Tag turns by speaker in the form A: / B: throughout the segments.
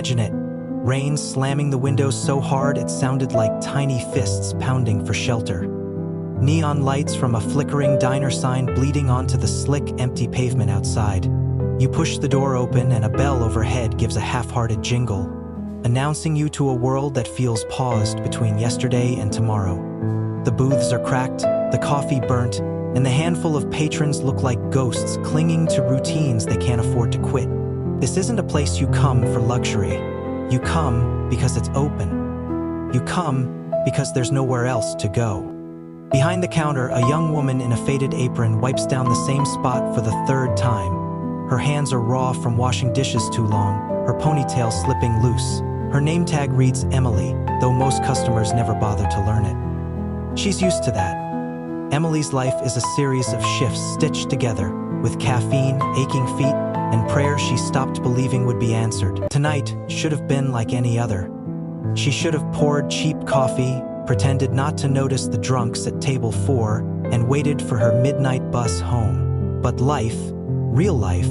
A: Imagine it. Rain slamming the windows so hard it sounded like tiny fists pounding for shelter. Neon lights from a flickering diner sign bleeding onto the slick, empty pavement outside. You push the door open and a bell overhead gives a half-hearted jingle, announcing you to a world that feels paused between yesterday and tomorrow. The booths are cracked, the coffee burnt, and the handful of patrons look like ghosts clinging to routines they can't afford to quit. This isn't a place you come for luxury. You come because it's open. You come because there's nowhere else to go. Behind the counter, a young woman in a faded apron wipes down the same spot for the third time. Her hands are raw from washing dishes too long, her ponytail slipping loose. Her name tag reads Emily, though most customers never bother to learn it. She's used to that. Emily's life is a series of shifts stitched together, with caffeine, aching feet, and prayers she stopped believing would be answered. Tonight should have been like any other. She should have poured cheap coffee, pretended not to notice the drunks at table 4, and waited for her midnight bus home. But life, real life,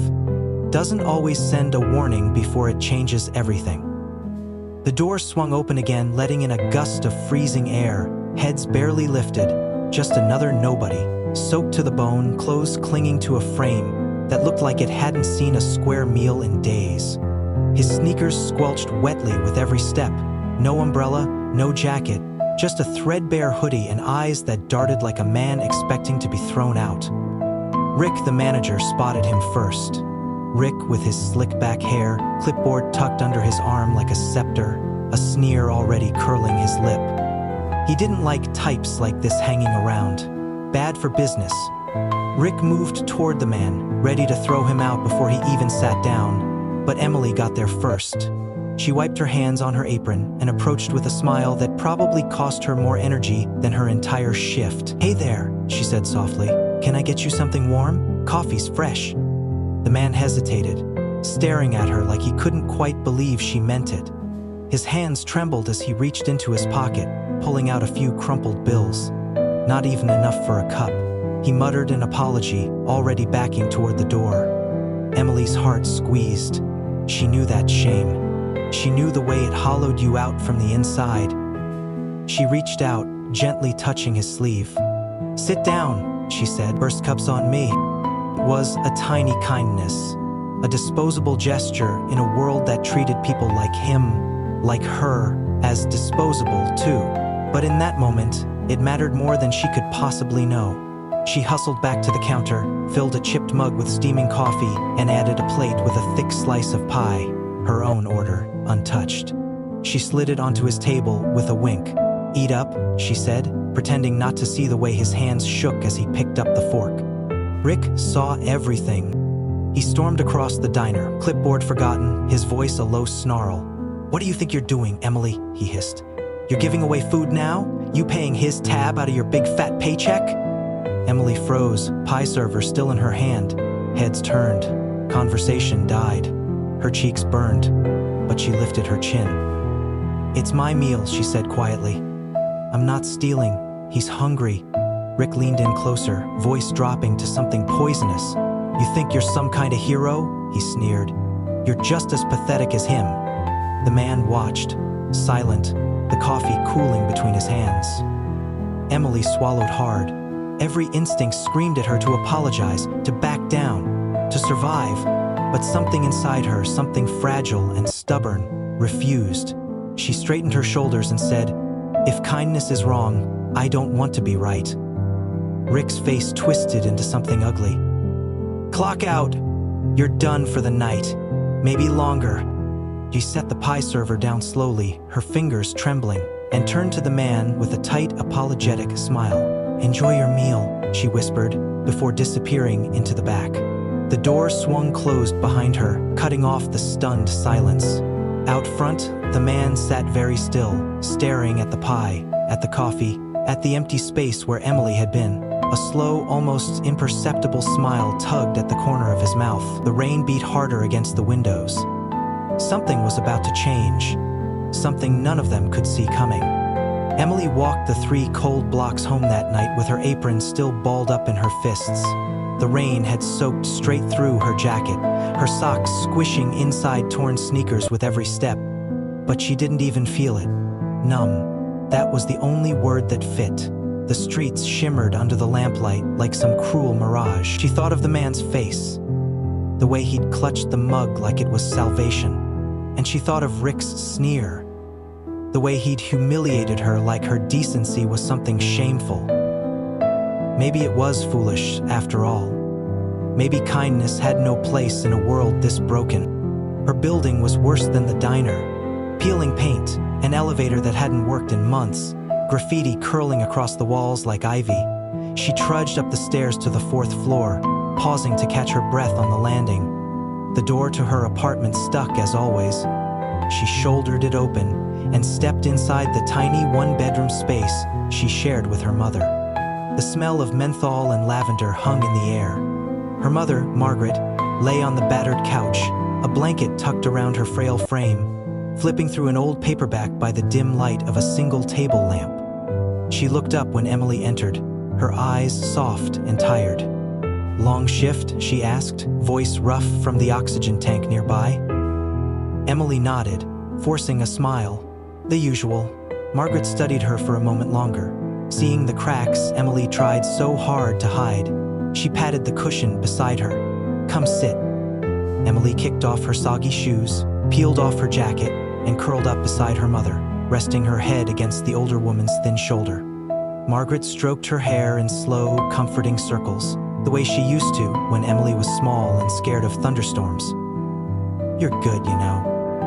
A: doesn't always send a warning before it changes everything. The door swung open again, letting in a gust of freezing air, heads barely lifted, just another nobody, soaked to the bone, clothes clinging to a frame that looked like it hadn't seen a square meal in days. His sneakers squelched wetly with every step. No umbrella, no jacket, just a threadbare hoodie and eyes that darted like a man expecting to be thrown out. Rick, the manager, spotted him first. Rick with his slick-back hair, clipboard tucked under his arm like a scepter, a sneer already curling his lip. He didn't like types like this hanging around. Bad for business. Rick moved toward the man, ready to throw him out before he even sat down, but Emily got there first. She wiped her hands on her apron and approached with a smile that probably cost her more energy than her entire shift. "Hey there," she said softly. "Can I get you something warm? Coffee's fresh." The man hesitated, staring at her like he couldn't quite believe she meant it. His hands trembled as he reached into his pocket, pulling out a few crumpled bills. Not even enough for a cup. He muttered an apology, already backing toward the door. Emily's heart squeezed. She knew that shame. She knew the way it hollowed you out from the inside. She reached out, gently touching his sleeve. "Sit down," she said. "First cup's on me." It was a tiny kindness, a disposable gesture in a world that treated people like him, like her, as disposable too. But in that moment, it mattered more than she could possibly know. She hustled back to the counter, filled a chipped mug with steaming coffee, and added a plate with a thick slice of pie, her own order, untouched. She slid it onto his table with a wink. "Eat up," she said, pretending not to see the way his hands shook as he picked up the fork. Rick saw everything. He stormed across the diner, clipboard forgotten, his voice a low snarl. "What do you think you're doing, Emily?" he hissed. "You're giving away food now? You paying his tab out of your big fat paycheck?" Emily froze, pie server still in her hand. Heads turned. Conversation died. Her cheeks burned, but she lifted her chin. "It's my meal," she said quietly. "I'm not stealing. He's hungry." Rick leaned in closer, voice dropping to something poisonous. "You think you're some kind of hero?" he sneered. "You're just as pathetic as him." The man watched, silent, the coffee cooling between his hands. Emily swallowed hard. Every instinct screamed at her to apologize, to back down, to survive. But something inside her, something fragile and stubborn, refused. She straightened her shoulders and said, "If kindness is wrong, I don't want to be right." Rick's face twisted into something ugly. "Clock out. You're done for the night. Maybe longer." She set the pie server down slowly, her fingers trembling, and turned to the man with a tight, apologetic smile. "Enjoy your meal," she whispered, before disappearing into the back. The door swung closed behind her, cutting off the stunned silence. Out front, the man sat very still, staring at the pie, at the coffee, at the empty space where Emily had been. A slow, almost imperceptible smile tugged at the corner of his mouth. The rain beat harder against the windows. Something was about to change. Something none of them could see coming. Emily walked the 3 cold blocks home that night with her apron still balled up in her fists. The rain had soaked straight through her jacket, her socks squishing inside torn sneakers with every step. But she didn't even feel it. Numb. That was the only word that fit. The streets shimmered under the lamplight like some cruel mirage. She thought of the man's face, the way he'd clutched the mug like it was salvation. And she thought of Rick's sneer, the way he'd humiliated her like her decency was something shameful. Maybe it was foolish, after all. Maybe kindness had no place in a world this broken. Her building was worse than the diner. Peeling paint, an elevator that hadn't worked in months, graffiti curling across the walls like ivy. She trudged up the stairs to the 4th floor, pausing to catch her breath on the landing. The door to her apartment stuck as always. She shouldered it open and stepped inside the tiny one-bedroom space she shared with her mother. The smell of menthol and lavender hung in the air. Her mother, Margaret, lay on the battered couch, a blanket tucked around her frail frame, flipping through an old paperback by the dim light of a single table lamp. She looked up when Emily entered, her eyes soft and tired. "Long shift?" she asked, voice rough from the oxygen tank nearby. Emily nodded, forcing a smile. The usual. Margaret studied her for a moment longer. Seeing the cracks Emily tried so hard to hide, she patted the cushion beside her. "Come sit." Emily kicked off her soggy shoes, peeled off her jacket, and curled up beside her mother, resting her head against the older woman's thin shoulder. Margaret stroked her hair in slow, comforting circles, the way she used to when Emily was small and scared of thunderstorms. "You're good, you know,"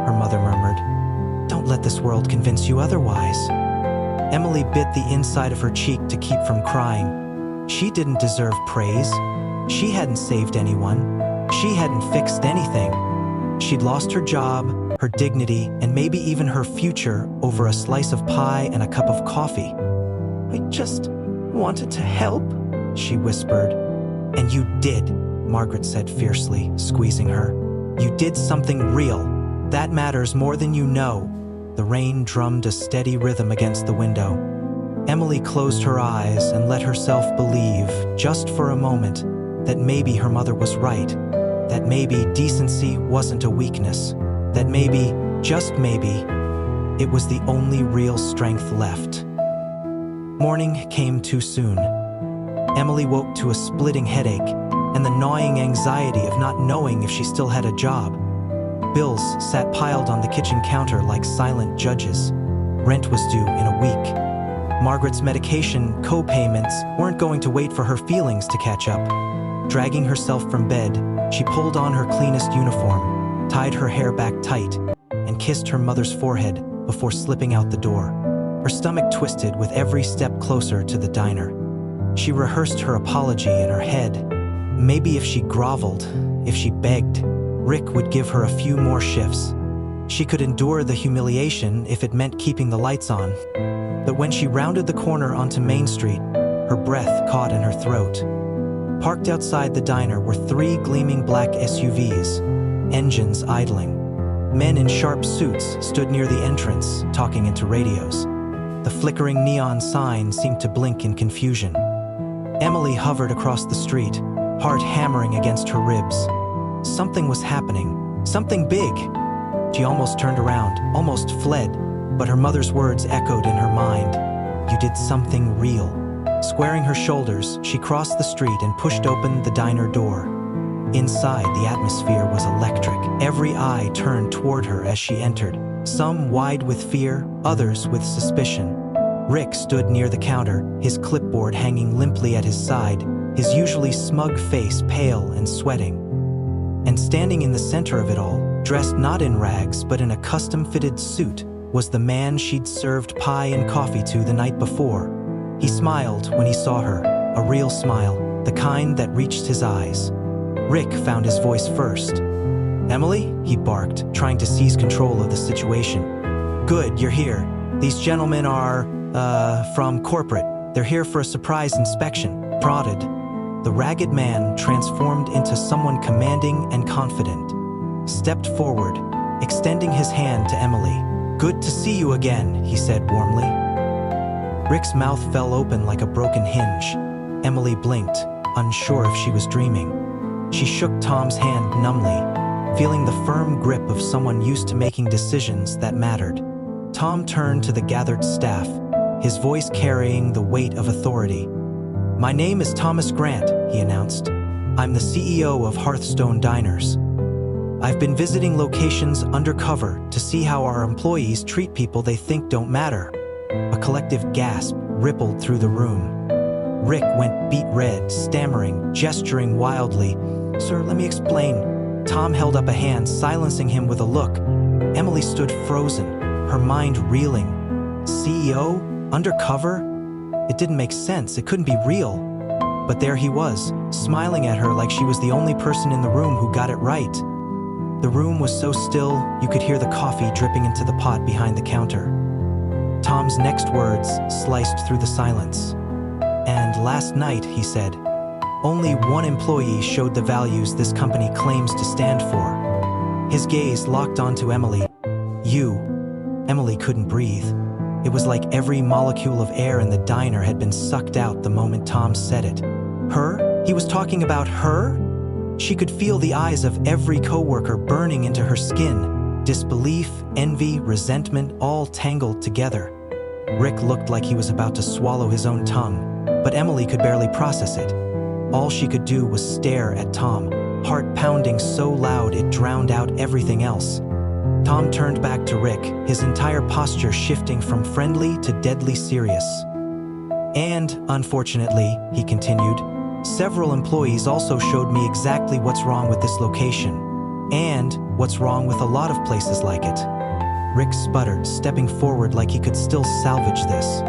A: her mother murmured. "Don't let this world convince you otherwise." Emily bit the inside of her cheek to keep from crying. She didn't deserve praise. She hadn't saved anyone. She hadn't fixed anything. She'd lost her job, her dignity, and maybe even her future over a slice of pie and a cup of coffee. "I just wanted to help," she whispered. "And you did," Margaret said fiercely, squeezing her. "You did something real. That matters more than you know." The rain drummed a steady rhythm against the window. Emily closed her eyes and let herself believe, just for a moment, that maybe her mother was right, that maybe decency wasn't a weakness, that maybe, just maybe, it was the only real strength left. Morning came too soon. Emily woke to a splitting headache and the gnawing anxiety of not knowing if she still had a job. Bills sat piled on the kitchen counter like silent judges. Rent was due in a week. Margaret's medication co-payments weren't going to wait for her feelings to catch up. Dragging herself from bed, she pulled on her cleanest uniform, tied her hair back tight, and kissed her mother's forehead before slipping out the door. Her stomach twisted with every step closer to the diner. She rehearsed her apology in her head. Maybe if she groveled, if she begged, Rick would give her a few more shifts. She could endure the humiliation if it meant keeping the lights on. But when she rounded the corner onto Main Street, her breath caught in her throat. Parked outside the diner were 3 gleaming black SUVs, engines idling. Men in sharp suits stood near the entrance, talking into radios. The flickering neon sign seemed to blink in confusion. Emily hovered across the street, heart hammering against her ribs. Something was happening, something big. She almost turned around, almost fled, but her mother's words echoed in her mind. "You did something real." Squaring her shoulders, she crossed the street and pushed open the diner door. Inside, the atmosphere was electric. Every eye turned toward her as she entered, some wide with fear, others with suspicion. Rick stood near the counter, his clipboard hanging limply at his side, his usually smug face pale and sweating. And standing in the center of it all, dressed not in rags but in a custom-fitted suit, was the man she'd served pie and coffee to the night before. He smiled when he saw her, a real smile, the kind that reached his eyes. Rick found his voice first. "Emily?" he barked, trying to seize control of the situation. "Good, you're here. These gentlemen are, from corporate. They're here for a surprise inspection." Prodded. The ragged man, transformed into someone commanding and confident, stepped forward, extending his hand to Emily. "Good to see you again," he said warmly. Rick's mouth fell open like a broken hinge. Emily blinked, unsure if she was dreaming. She shook Tom's hand numbly, feeling the firm grip of someone used to making decisions that mattered. Tom turned to the gathered staff, his voice carrying the weight of authority. "My name is Thomas Grant," he announced. "I'm the CEO of Hearthstone Diners. I've been visiting locations undercover to see how our employees treat people they think don't matter." A collective gasp rippled through the room. Rick went beet red, stammering, gesturing wildly. "Sir, let me explain." Tom held up a hand, silencing him with a look. Emily stood frozen, her mind reeling. CEO? Undercover? It didn't make sense. It couldn't be real. But there he was, smiling at her like she was the only person in the room who got it right. The room was so still, you could hear the coffee dripping into the pot behind the counter. Tom's next words sliced through the silence. "And last night," he said, "only one employee showed the values this company claims to stand for." His gaze locked onto Emily. "You." Emily couldn't breathe. It was like every molecule of air in the diner had been sucked out the moment Tom said it. Her? He was talking about her? She could feel the eyes of every coworker burning into her skin. Disbelief, envy, resentment, all tangled together. Rick looked like he was about to swallow his own tongue, but Emily could barely process it. All she could do was stare at Tom, heart pounding so loud it drowned out everything else. Tom turned back to Rick, his entire posture shifting from friendly to deadly serious. "And, unfortunately," he continued, "several employees also showed me exactly what's wrong with this location, and what's wrong with a lot of places like it." Rick sputtered, stepping forward like he could still salvage this.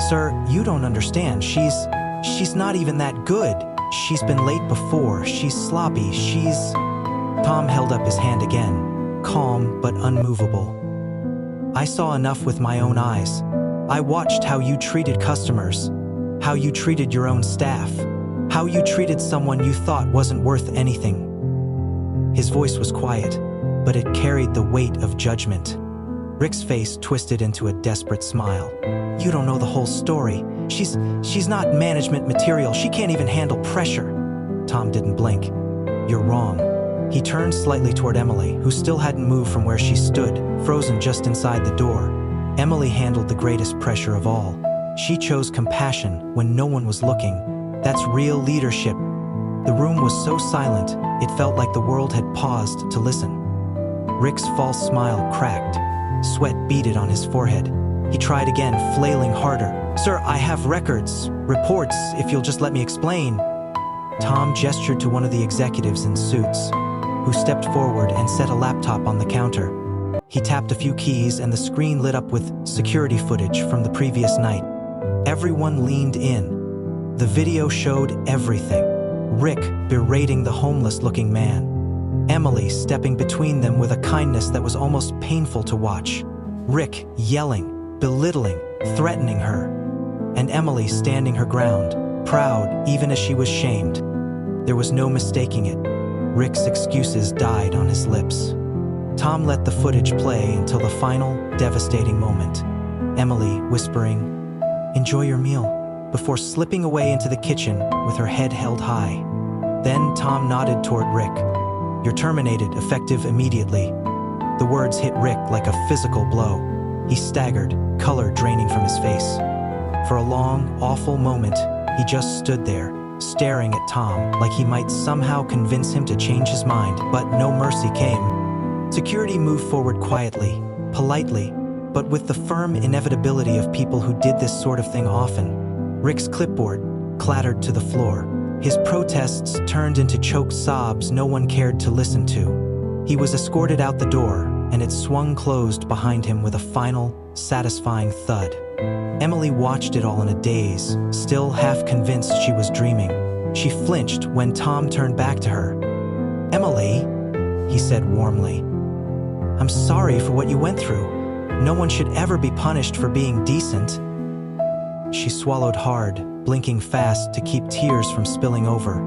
A: "Sir, you don't understand. She's not even that good. She's been late before. She's sloppy. Tom held up his hand again, calm but unmovable. "I saw enough with my own eyes. I watched how you treated customers, how you treated your own staff, how you treated someone you thought wasn't worth anything." His voice was quiet, but it carried the weight of judgment. Rick's face twisted into a desperate smile. "You don't know the whole story. She's not management material. She can't even handle pressure." Tom didn't blink. "You're wrong." He turned slightly toward Emily, who still hadn't moved from where she stood, frozen just inside the door. Emily handled the greatest pressure of all. She chose compassion when no one was looking. That's real leadership. The room was so silent, it felt like the world had paused to listen. Rick's false smile cracked. Sweat beaded on his forehead. He tried again, flailing harder. "Sir, I have records, reports, if you'll just let me explain." Tom gestured to one of the executives in suits, who stepped forward and set a laptop on the counter. He tapped a few keys and the screen lit up with security footage from the previous night. Everyone leaned in. The video showed everything. Rick berating the homeless-looking man. Emily stepping between them with a kindness that was almost painful to watch. Rick yelling, belittling, threatening her. And Emily standing her ground, proud even as she was shamed. There was no mistaking it. Rick's excuses died on his lips. Tom let the footage play until the final, devastating moment. Emily whispering, "Enjoy your meal," before slipping away into the kitchen with her head held high. Then Tom nodded toward Rick. "You're terminated, effective immediately." The words hit Rick like a physical blow. He staggered, color draining from his face. For a long, awful moment, he just stood there, staring at Tom like he might somehow convince him to change his mind, but no mercy came. Security moved forward quietly, politely, but with the firm inevitability of people who did this sort of thing often. Rick's clipboard clattered to the floor. His protests turned into choked sobs no one cared to listen to. He was escorted out the door, and it swung closed behind him with a final, satisfying thud. Emily watched it all in a daze, still half convinced she was dreaming. She flinched when Tom turned back to her. "Emily," he said warmly, "I'm sorry for what you went through. No one should ever be punished for being decent." She swallowed hard, blinking fast to keep tears from spilling over.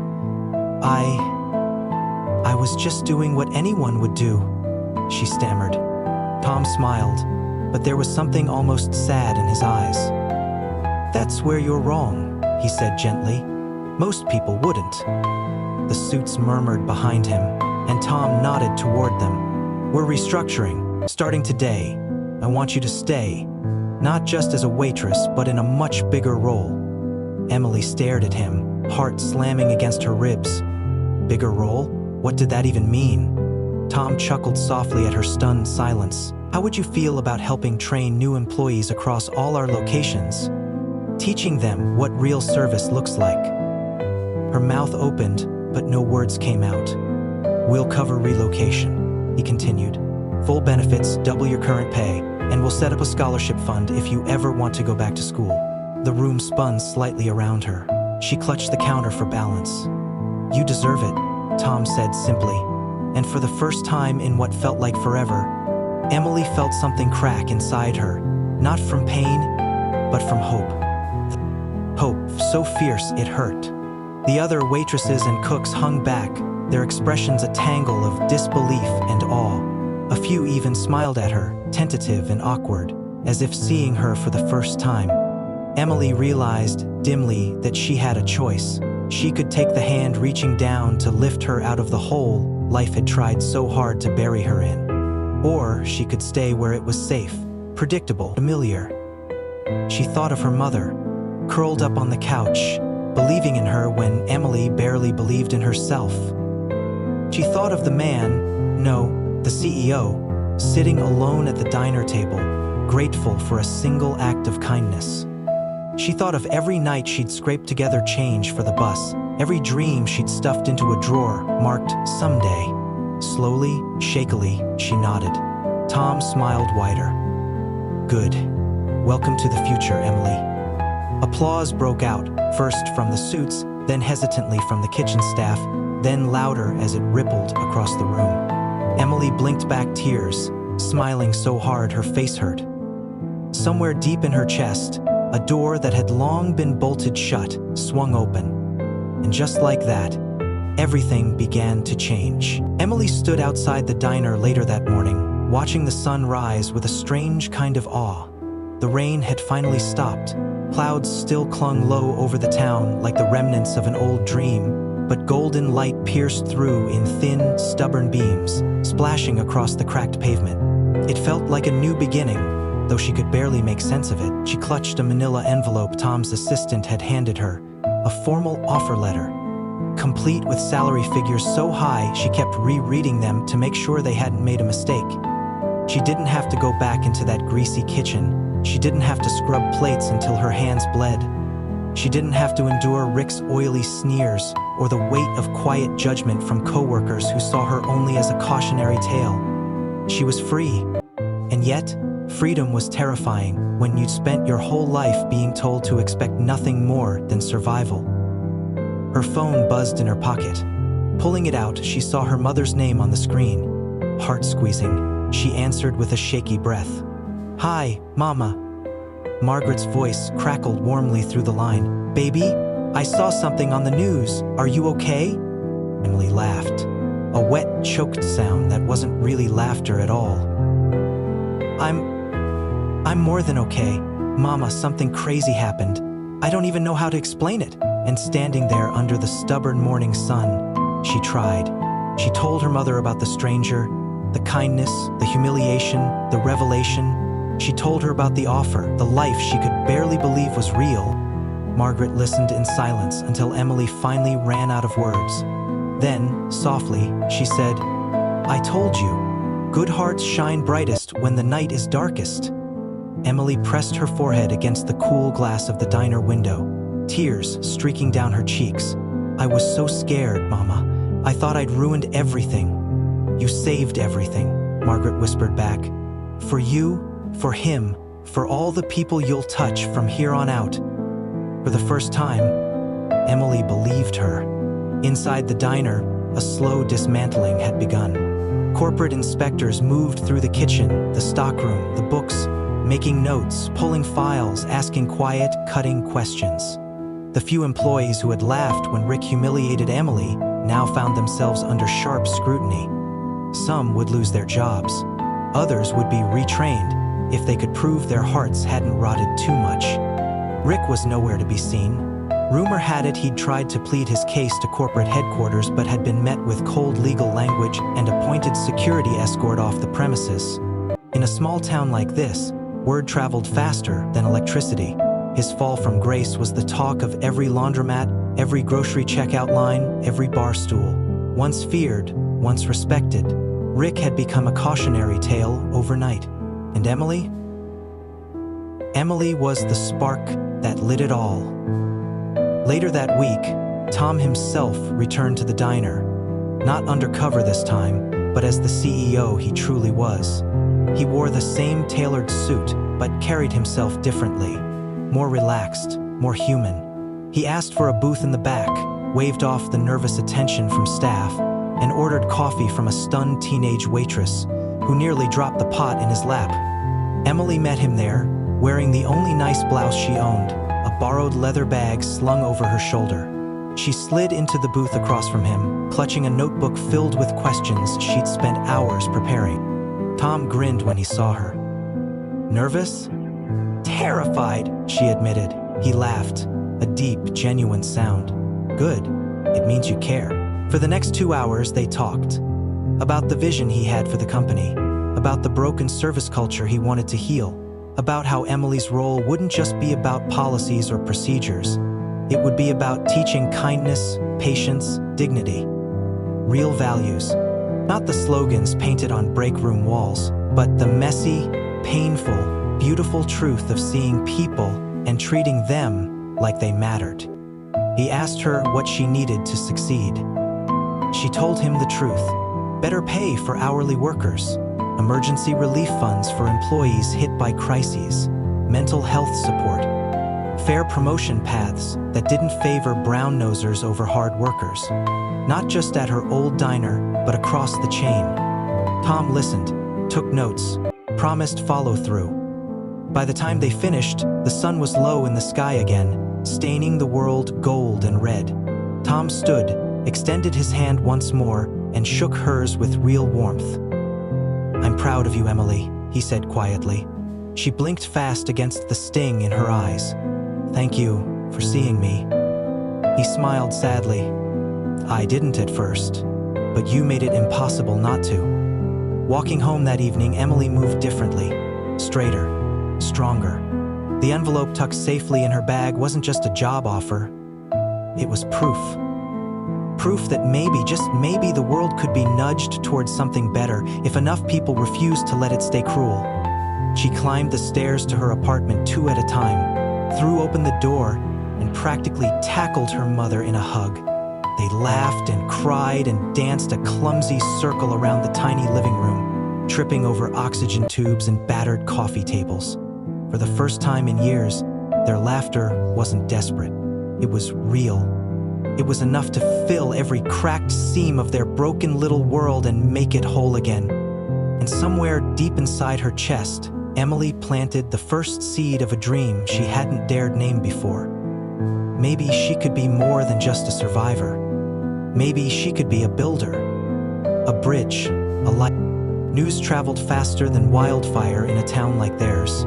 A: I was just doing what anyone would do," she stammered. Tom smiled, but there was something almost sad in his eyes. "That's where you're wrong," he said gently. Most people wouldn't. The suits murmured behind him, and Tom nodded toward them. We're restructuring, starting today. I want you to stay, not just as a waitress, but in a much bigger role. Emily stared at him, heart slamming against her ribs. Bigger role? What did that even mean? Tom chuckled softly at her stunned silence. How would you feel about helping train new employees across all our locations? Teaching them what real service looks like. Her mouth opened, but no words came out. We'll cover relocation, he continued. Full benefits, double your current pay, and we'll set up a scholarship fund if you ever want to go back to school. The room spun slightly around her. She clutched the counter for balance. You deserve it, Tom said simply. And for the first time in what felt like forever, Emily felt something crack inside her, not from pain, but from hope. Hope so fierce it hurt. The other waitresses and cooks hung back, their expressions a tangle of disbelief and awe. A few even smiled at her, tentative and awkward, as if seeing her for the first time. Emily realized, dimly, that she had a choice. She could take the hand reaching down to lift her out of the hole life had tried so hard to bury her in. Or she could stay where it was safe, predictable, familiar. She thought of her mother, curled up on the couch, believing in her when Emily barely believed in herself. She thought of the man, no, the CEO, sitting alone at the diner table, grateful for a single act of kindness. She thought of every night she'd scraped together change for the bus, every dream she'd stuffed into a drawer, marked someday. Slowly, shakily, she nodded. Tom smiled wider. Good. Welcome to the future, Emily. Applause broke out, first from the suits, then hesitantly from the kitchen staff, then louder as it rippled across the room. Emily blinked back tears, smiling so hard her face hurt. Somewhere deep in her chest, a door that had long been bolted shut swung open. And just like that, everything began to change. Emily stood outside the diner later that morning, watching the sun rise with a strange kind of awe. The rain had finally stopped. Clouds still clung low over the town like the remnants of an old dream, but golden light pierced through in thin, stubborn beams, splashing across the cracked pavement. It felt like a new beginning, though she could barely make sense of it. She clutched a manila envelope Tom's assistant had handed her, a formal offer letter, complete with salary figures so high she kept rereading them to make sure they hadn't made a mistake. She didn't have to go back into that greasy kitchen. She didn't have to scrub plates until her hands bled. She didn't have to endure Rick's oily sneers or the weight of quiet judgment from coworkers who saw her only as a cautionary tale. She was free. And yet, freedom was terrifying when you'd spent your whole life being told to expect nothing more than survival. Her phone buzzed in her pocket. Pulling it out, she saw her mother's name on the screen. Heart-squeezing, she answered with a shaky breath. Hi, Mama. Margaret's voice crackled warmly through the line. Baby, I saw something on the news. Are you okay? Emily laughed. A wet, choked sound that wasn't really laughter at all. I'm more than okay. Mama, something crazy happened. I don't even know how to explain it. And standing there under the stubborn morning sun, she tried. She told her mother about the stranger, the kindness, the humiliation, the revelation. She told her about the offer, the life she could barely believe was real. Margaret listened in silence until Emily finally ran out of words. Then, softly, she said, I told you, good hearts shine brightest when the night is darkest. Emily pressed her forehead against the cool glass of the diner window, tears streaking down her cheeks. I was so scared, Mama. I thought I'd ruined everything. You saved everything, Margaret whispered back. For you, for him, for all the people you'll touch from here on out. For the first time, Emily believed her. Inside the diner, a slow dismantling had begun. Corporate inspectors moved through the kitchen, the stockroom, the books, making notes, pulling files, asking quiet, cutting questions. The few employees who had laughed when Rick humiliated Emily now found themselves under sharp scrutiny. Some would lose their jobs. Others would be retrained if they could prove their hearts hadn't rotted too much. Rick was nowhere to be seen. Rumor had it he'd tried to plead his case to corporate headquarters but had been met with cold legal language and appointed security escort off the premises. In a small town like this, word traveled faster than electricity. His fall from grace was the talk of every laundromat, every grocery checkout line, every bar stool. Once feared, once respected, Rick had become a cautionary tale overnight. And Emily? Emily was the spark that lit it all. Later that week, Tom himself returned to the diner. Not undercover this time, but as the CEO he truly was. He wore the same tailored suit, but carried himself differently. More relaxed, more human. He asked for a booth in the back, waved off the nervous attention from staff, and ordered coffee from a stunned teenage waitress, who nearly dropped the pot in his lap. Emily met him there, wearing the only nice blouse she owned, a borrowed leather bag slung over her shoulder. She slid into the booth across from him, clutching a notebook filled with questions she'd spent hours preparing. Tom grinned when he saw her. Nervous? Terrified, she admitted. He laughed, a deep, genuine sound. Good. It means you care. For the next 2 hours, they talked. About the vision he had for the company, about the broken service culture he wanted to heal, about how Emily's role wouldn't just be about policies or procedures. It would be about teaching kindness, patience, dignity. Real values. Not the slogans painted on break room walls, but the messy, painful, beautiful truth of seeing people and treating them like they mattered. He asked her what she needed to succeed. She told him the truth. Better pay for hourly workers, emergency relief funds for employees hit by crises, mental health support, fair promotion paths that didn't favor brown-nosers over hard workers. Not just at her old diner, but across the chain. Tom listened, took notes, promised follow-through. By the time they finished, the sun was low in the sky again, staining the world gold and red. Tom stood, extended his hand once more, and shook hers with real warmth. "I'm proud of you, Emily," he said quietly. She blinked fast against the sting in her eyes. "Thank you for seeing me." He smiled sadly. "I didn't at first, but you made it impossible not to." Walking home that evening, Emily moved differently, straighter, stronger. The envelope tucked safely in her bag wasn't just a job offer. It was proof. Proof that maybe, just maybe, the world could be nudged towards something better if enough people refused to let it stay cruel. She climbed the stairs to her apartment 2 at a time, threw open the door, and practically tackled her mother in a hug. They laughed and cried and danced a clumsy circle around the tiny living room, tripping over oxygen tubes and battered coffee tables. For the first time in years, their laughter wasn't desperate. It was real. It was enough to fill every cracked seam of their broken little world and make it whole again. And somewhere deep inside her chest, Emily planted the first seed of a dream she hadn't dared name before. Maybe she could be more than just a survivor. Maybe she could be a builder, a bridge, a light. News traveled faster than wildfire in a town like theirs.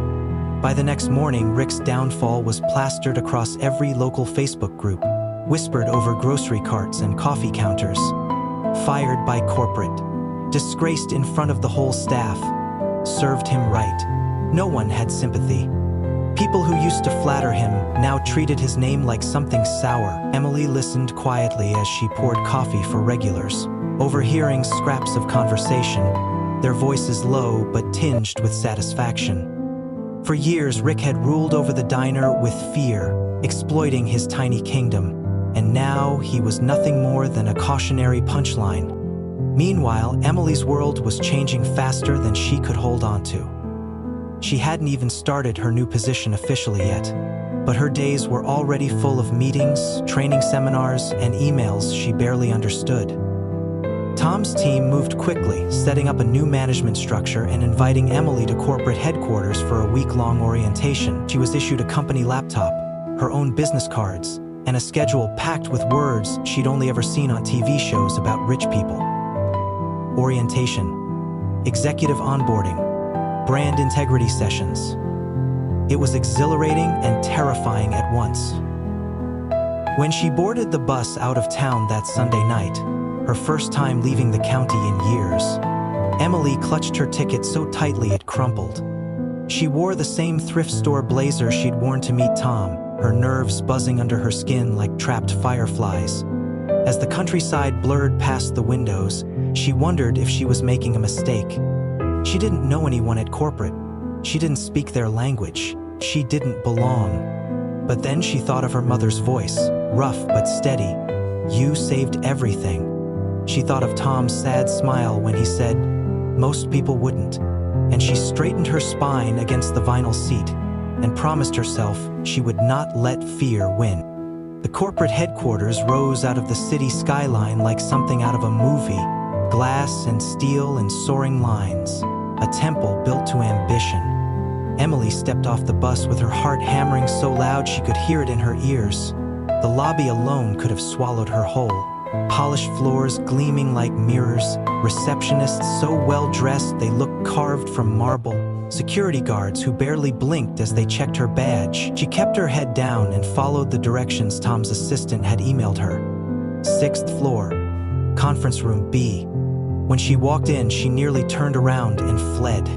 A: By the next morning, Rick's downfall was plastered across every local Facebook group, whispered over grocery carts and coffee counters. Fired by corporate, disgraced in front of the whole staff. Served him right. No one had sympathy. People who used to flatter him now treated his name like something sour. Emily listened quietly as she poured coffee for regulars, overhearing scraps of conversation, their voices low but tinged with satisfaction. For years, Rick had ruled over the diner with fear, exploiting his tiny kingdom, and now he was nothing more than a cautionary punchline. Meanwhile, Emily's world was changing faster than she could hold on to. She hadn't even started her new position officially yet, but her days were already full of meetings, training seminars, and emails she barely understood. Tom's team moved quickly, setting up a new management structure and inviting Emily to corporate headquarters for a week-long orientation. She was issued a company laptop, her own business cards, and a schedule packed with words she'd only ever seen on TV shows about rich people. Orientation, executive onboarding, brand integrity sessions. It was exhilarating and terrifying at once. When she boarded the bus out of town that Sunday night, her first time leaving the county in years, Emily clutched her ticket so tightly it crumpled. She wore the same thrift store blazer she'd worn to meet Tom, her nerves buzzing under her skin like trapped fireflies. As the countryside blurred past the windows, she wondered if she was making a mistake. She didn't know anyone at corporate. She didn't speak their language. She didn't belong. But then she thought of her mother's voice, rough but steady. "You saved everything." She thought of Tom's sad smile when he said, "Most people wouldn't." And she straightened her spine against the vinyl seat and promised herself she would not let fear win. The corporate headquarters rose out of the city skyline like something out of a movie, glass and steel and soaring lines, a temple built to ambition. Emily stepped off the bus with her heart hammering so loud she could hear it in her ears. The lobby alone could have swallowed her whole. Polished floors gleaming like mirrors, receptionists so well-dressed they looked carved from marble, security guards who barely blinked as they checked her badge. She kept her head down and followed the directions Tom's assistant had emailed her. 6th floor, conference room B. When she walked in, she nearly turned around and fled.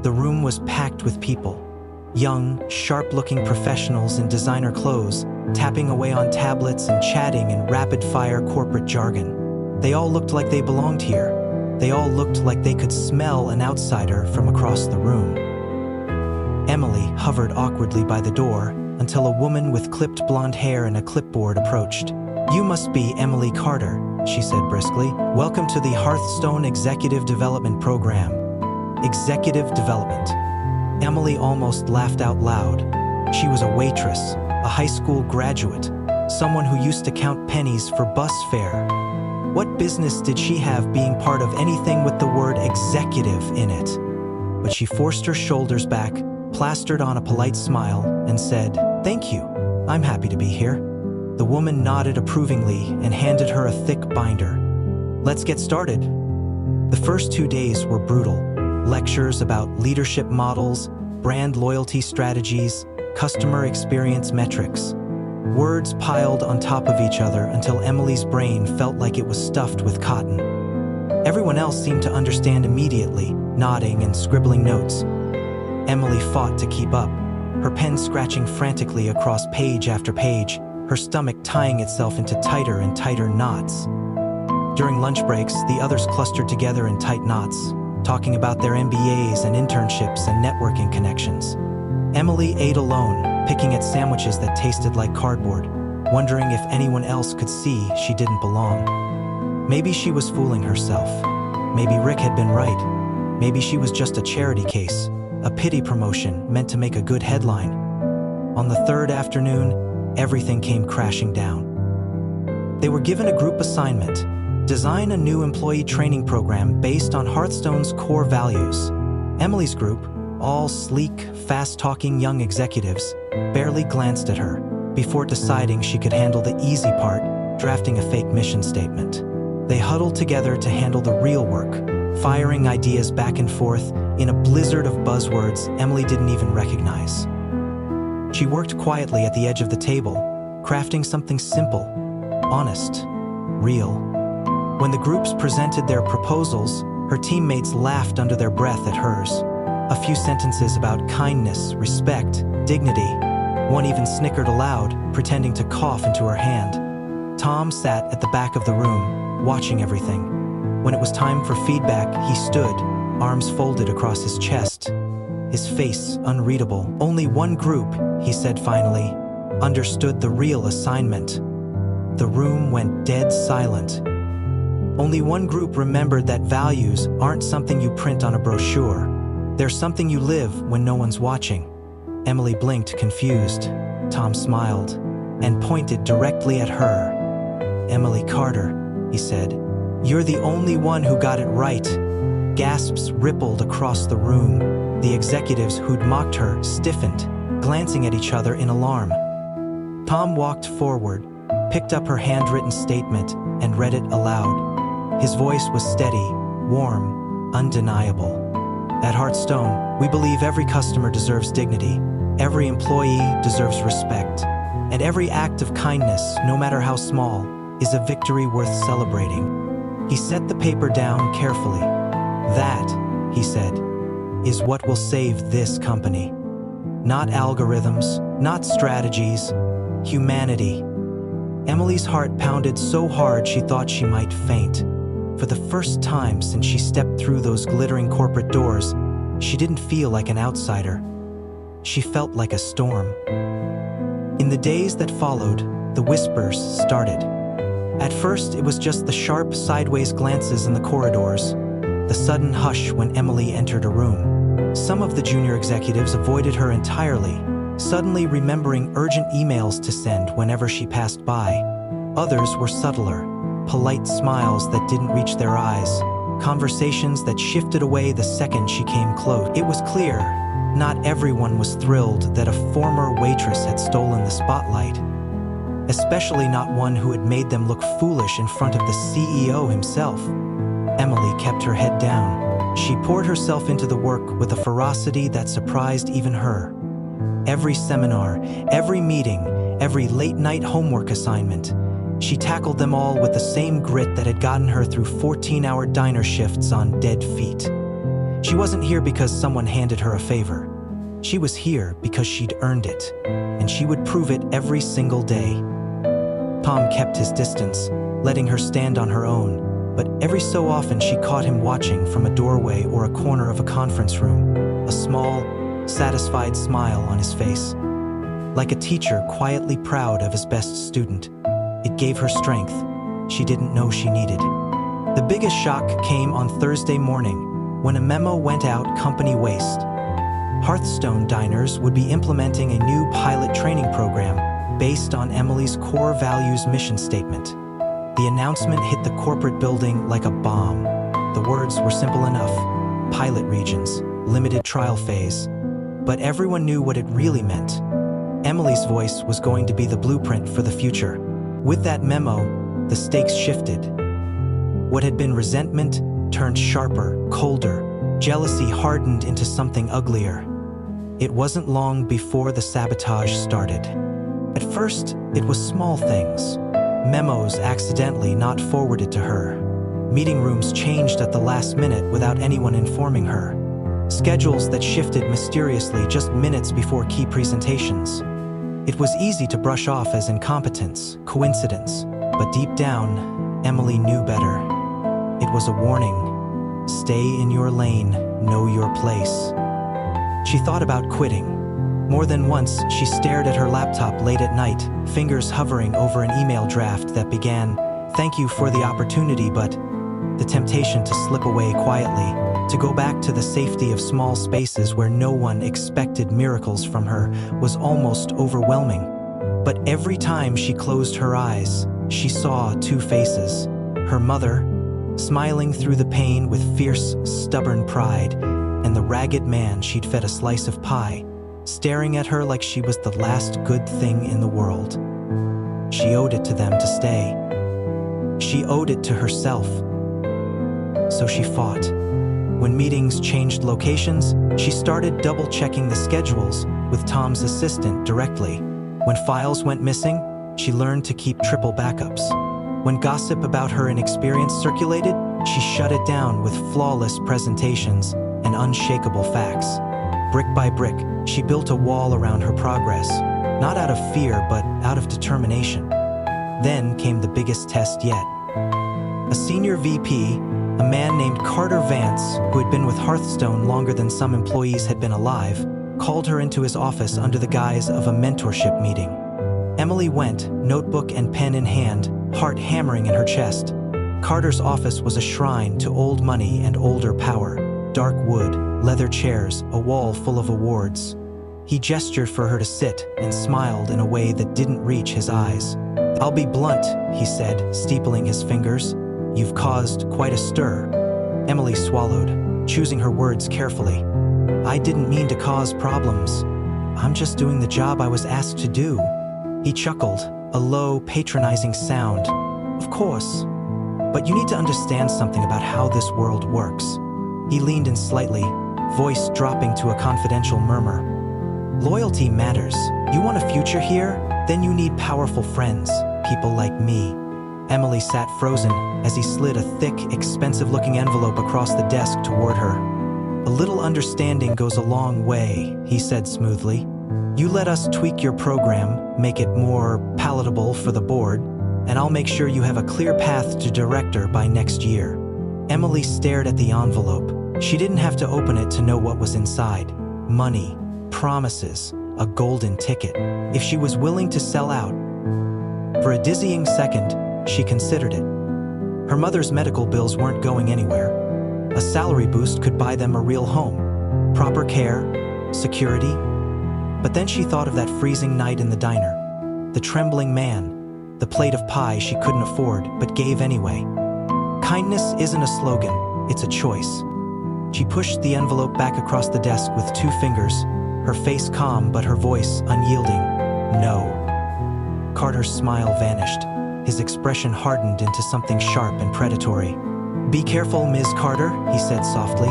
A: The room was packed with people. Young, sharp-looking professionals in designer clothes, tapping away on tablets and chatting in rapid-fire corporate jargon. They all looked like they belonged here. They all looked like they could smell an outsider from across the room. Emily hovered awkwardly by the door until a woman with clipped blonde hair and a clipboard approached. "You must be Emily Carter," she said briskly. "Welcome to the Hearthstone Executive Development Program." Executive Development. Emily almost laughed out loud. She was a waitress, a high school graduate, someone who used to count pennies for bus fare. What business did she have being part of anything with the word executive in it? But she forced her shoulders back, plastered on a polite smile, and said, "Thank you. I'm happy to be here." The woman nodded approvingly and handed her a thick binder. "Let's get started." The first 2 days were brutal. Lectures about leadership models, brand loyalty strategies, customer experience metrics. Words piled on top of each other until Emily's brain felt like it was stuffed with cotton. Everyone else seemed to understand immediately, nodding and scribbling notes. Emily fought to keep up, her pen scratching frantically across page after page, her stomach tying itself into tighter and tighter knots. During lunch breaks, the others clustered together in tight knots, talking about their MBAs and internships and networking connections. Emily ate alone, picking at sandwiches that tasted like cardboard, wondering if anyone else could see she didn't belong. Maybe she was fooling herself. Maybe Rick had been right. Maybe she was just a charity case, a pity promotion meant to make a good headline. On the third afternoon, everything came crashing down. They were given a group assignment: design a new employee training program based on Hearthstone's core values. Emily's group, all sleek, fast-talking young executives, barely glanced at her before deciding she could handle the easy part, drafting a fake mission statement. They huddled together to handle the real work, firing ideas back and forth in a blizzard of buzzwords Emily didn't even recognize. She worked quietly at the edge of the table, crafting something simple, honest, real. When the groups presented their proposals, her teammates laughed under their breath at hers. A few sentences about kindness, respect, dignity. One even snickered aloud, pretending to cough into her hand. Tom sat at the back of the room, watching everything. When it was time for feedback, he stood, arms folded across his chest, his face unreadable. Only one group, he said finally, understood the real assignment. The room went dead silent. Only one group remembered that values aren't something you print on a brochure. They're something you live when no one's watching. Emily blinked, confused. Tom smiled and pointed directly at her. "Emily Carter," he said. "You're the only one who got it right." Gasps rippled across the room. The executives who'd mocked her stiffened, glancing at each other in alarm. Tom walked forward, picked up her handwritten statement, and read it aloud. His voice was steady, warm, undeniable. "At Hearthstone, we believe every customer deserves dignity. Every employee deserves respect. And every act of kindness, no matter how small, is a victory worth celebrating. He set the paper down carefully. That, he said, is what will save this company. Not algorithms, not strategies, humanity. Emily's heart pounded so hard she thought she might faint. For the first time since she stepped through those glittering corporate doors, she didn't feel like an outsider. She felt like a storm. In the days that followed, the whispers started. At first, it was just the sharp, sideways glances in the corridors, the sudden hush when Emily entered a room. Some of the junior executives avoided her entirely, suddenly remembering urgent emails to send whenever she passed by. Others were subtler, polite smiles that didn't reach their eyes, conversations that shifted away the second she came close. It was clear, not everyone was thrilled that a former waitress had stolen the spotlight, especially not one who had made them look foolish in front of the CEO himself. Emily kept her head down. She poured herself into the work with a ferocity that surprised even her. Every seminar, every meeting, every late-night homework assignment, she tackled them all with the same grit that had gotten her through 14-hour diner shifts on dead feet. She wasn't here because someone handed her a favor. She was here because she'd earned it, and she would prove it every single day. Tom kept his distance, letting her stand on her own, but every so often she caught him watching from a doorway or a corner of a conference room, a small, satisfied smile on his face. Like a teacher quietly proud of his best student, it gave her strength she didn't know she needed. The biggest shock came on Thursday morning when a memo went out company-wide. Hearthstone Diners would be implementing a new pilot training program based on Emily's core values mission statement. The announcement hit the corporate building like a bomb. The words were simple enough: pilot regions, limited trial phase. But everyone knew what it really meant. Emily's voice was going to be the blueprint for the future. With that memo, the stakes shifted. What had been resentment turned sharper, colder. Jealousy hardened into something uglier. It wasn't long before the sabotage started. At first, it was small things. Memos accidentally not forwarded to her. Meeting rooms changed at the last minute without anyone informing her. Schedules that shifted mysteriously just minutes before key presentations. It was easy to brush off as incompetence, coincidence, but deep down, Emily knew better. It was a warning. Stay in your lane, know your place. She thought about quitting. More than once, she stared at her laptop late at night, fingers hovering over an email draft that began, "Thank you for the opportunity, but..." The temptation to slip away quietly, to go back to the safety of small spaces where no one expected miracles from her, was almost overwhelming. But every time she closed her eyes, she saw two faces. Her mother, smiling through the pain with fierce, stubborn pride, and the ragged man she'd fed a slice of pie, staring at her like she was the last good thing in the world. She owed it to them to stay. She owed it to herself. So she fought. When meetings changed locations, she started double-checking the schedules with Tom's assistant directly. When files went missing, she learned to keep triple backups. When gossip about her inexperience circulated, she shut it down with flawless presentations and unshakable facts. Brick by brick, she built a wall around her progress, not out of fear, but out of determination. Then came the biggest test yet. A senior VP, a man named Carter Vance, who had been with Hearthstone longer than some employees had been alive, called her into his office under the guise of a mentorship meeting. Emily went, notebook and pen in hand, heart hammering in her chest. Carter's office was a shrine to old money and older power. Dark wood, leather chairs, a wall full of awards. He gestured for her to sit and smiled in a way that didn't reach his eyes. "I'll be blunt," he said, steepling his fingers. "You've caused quite a stir." Emily swallowed, choosing her words carefully. "I didn't mean to cause problems. I'm just doing the job I was asked to do." He chuckled, a low, patronizing sound. "Of course. But you need to understand something about how this world works." He leaned in slightly, voice dropping to a confidential murmur. "Loyalty matters. You want a future here? Then you need powerful friends, people like me. Emily sat frozen as he slid a thick, expensive-looking envelope across the desk toward her. A little understanding goes a long way, he said smoothly. You let us tweak your program, make it more palatable for the board, and I'll make sure you have a clear path to director by next year. Emily stared at the envelope. She didn't have to open it to know what was inside. Money, promises, a golden ticket. If she was willing to sell out. For a dizzying second, she considered it. Her mother's medical bills weren't going anywhere. A salary boost could buy them a real home, proper care, security. But then she thought of that freezing night in the diner, the trembling man, the plate of pie she couldn't afford but gave anyway. Kindness isn't a slogan, it's a choice. She pushed the envelope back across the desk with 2 fingers, her face calm but her voice unyielding. No. Carter's smile vanished. His expression hardened into something sharp and predatory. Be careful, Ms. Carter, he said softly.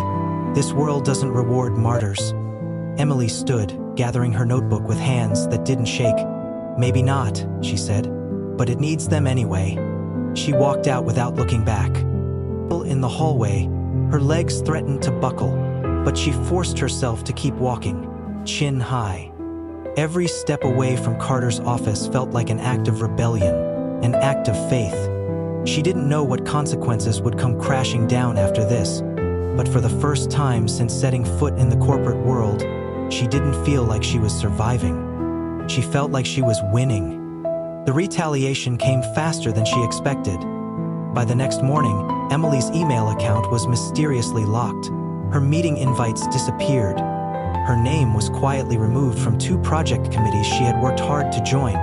A: This world doesn't reward martyrs. Emily stood, gathering her notebook with hands that didn't shake. Maybe not, she said, but it needs them anyway. She walked out without looking back. In the hallway, her legs threatened to buckle, but she forced herself to keep walking, chin high. Every step away from Carter's office felt like an act of rebellion, an act of faith. She didn't know what consequences would come crashing down after this, but for the first time since setting foot in the corporate world, she didn't feel like she was surviving. She felt like she was winning. The retaliation came faster than she expected. By the next morning, Emily's email account was mysteriously locked. Her meeting invites disappeared. Her name was quietly removed from 2 project committees she had worked hard to join.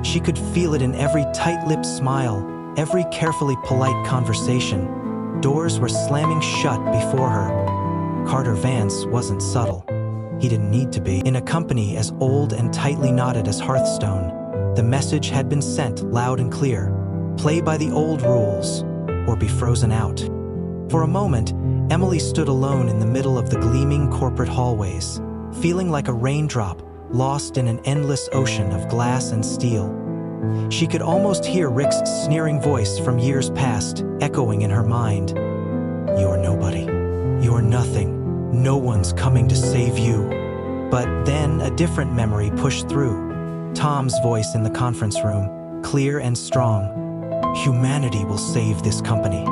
A: She could feel it in every tight-lipped smile, every carefully polite conversation. Doors were slamming shut before her. Carter Vance wasn't subtle. He didn't need to be. In a company as old and tightly knotted as Hearthstone, the message had been sent loud and clear. Play by the old rules, or be frozen out. For a moment, Emily stood alone in the middle of the gleaming corporate hallways, feeling like a raindrop lost in an endless ocean of glass and steel. She could almost hear Rick's sneering voice from years past echoing in her mind. You're nobody. You're nothing. No one's coming to save you. But then a different memory pushed through. Tom's voice in the conference room, clear and strong. Humanity will save this company.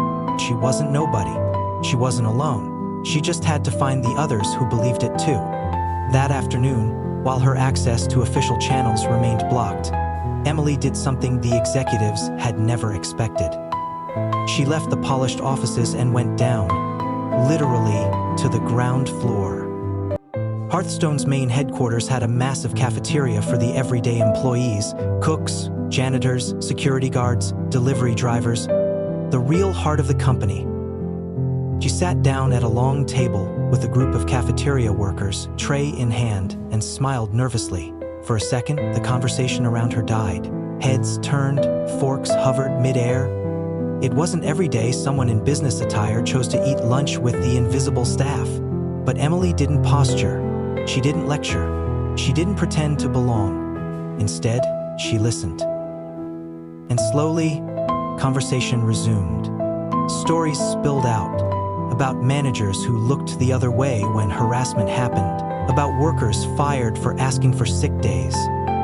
A: She wasn't nobody. She wasn't alone. She just had to find the others who believed it too. That afternoon, while her access to official channels remained blocked, Emily did something the executives had never expected. She left the polished offices and went down, literally, to the ground floor. Hearthstone's main headquarters had a massive cafeteria for the everyday employees, cooks, janitors, security guards, delivery drivers, the real heart of the company. She sat down at a long table with a group of cafeteria workers, tray in hand, and smiled nervously. For a second, the conversation around her died. Heads turned, forks hovered mid-air. It wasn't every day someone in business attire chose to eat lunch with the invisible staff. But Emily didn't posture. She didn't lecture. She didn't pretend to belong. Instead, she listened. And slowly, conversation resumed. Stories spilled out about managers who looked the other way when harassment happened, about workers fired for asking for sick days,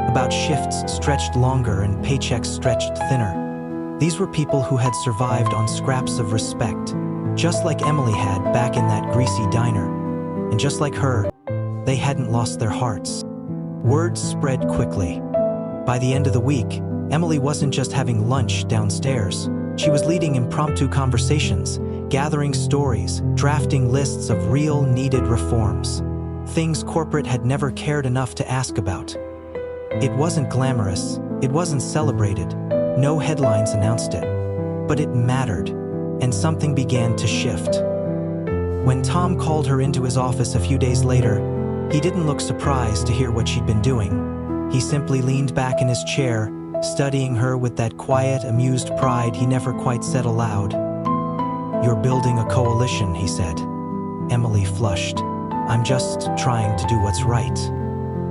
A: about shifts stretched longer and paychecks stretched thinner. These were people who had survived on scraps of respect, just like Emily had back in that greasy diner. And just like her, they hadn't lost their hearts. Word spread quickly. By the end of the week, Emily wasn't just having lunch downstairs. She was leading impromptu conversations, gathering stories, drafting lists of real needed reforms. Things corporate had never cared enough to ask about. It wasn't glamorous, it wasn't celebrated, no headlines announced it. But it mattered, and something began to shift. When Tom called her into his office a few days later, he didn't look surprised to hear what she'd been doing. He simply leaned back in his chair, studying her with that quiet, amused pride he never quite said aloud. You're building a coalition, he said. Emily flushed. I'm just trying to do what's right.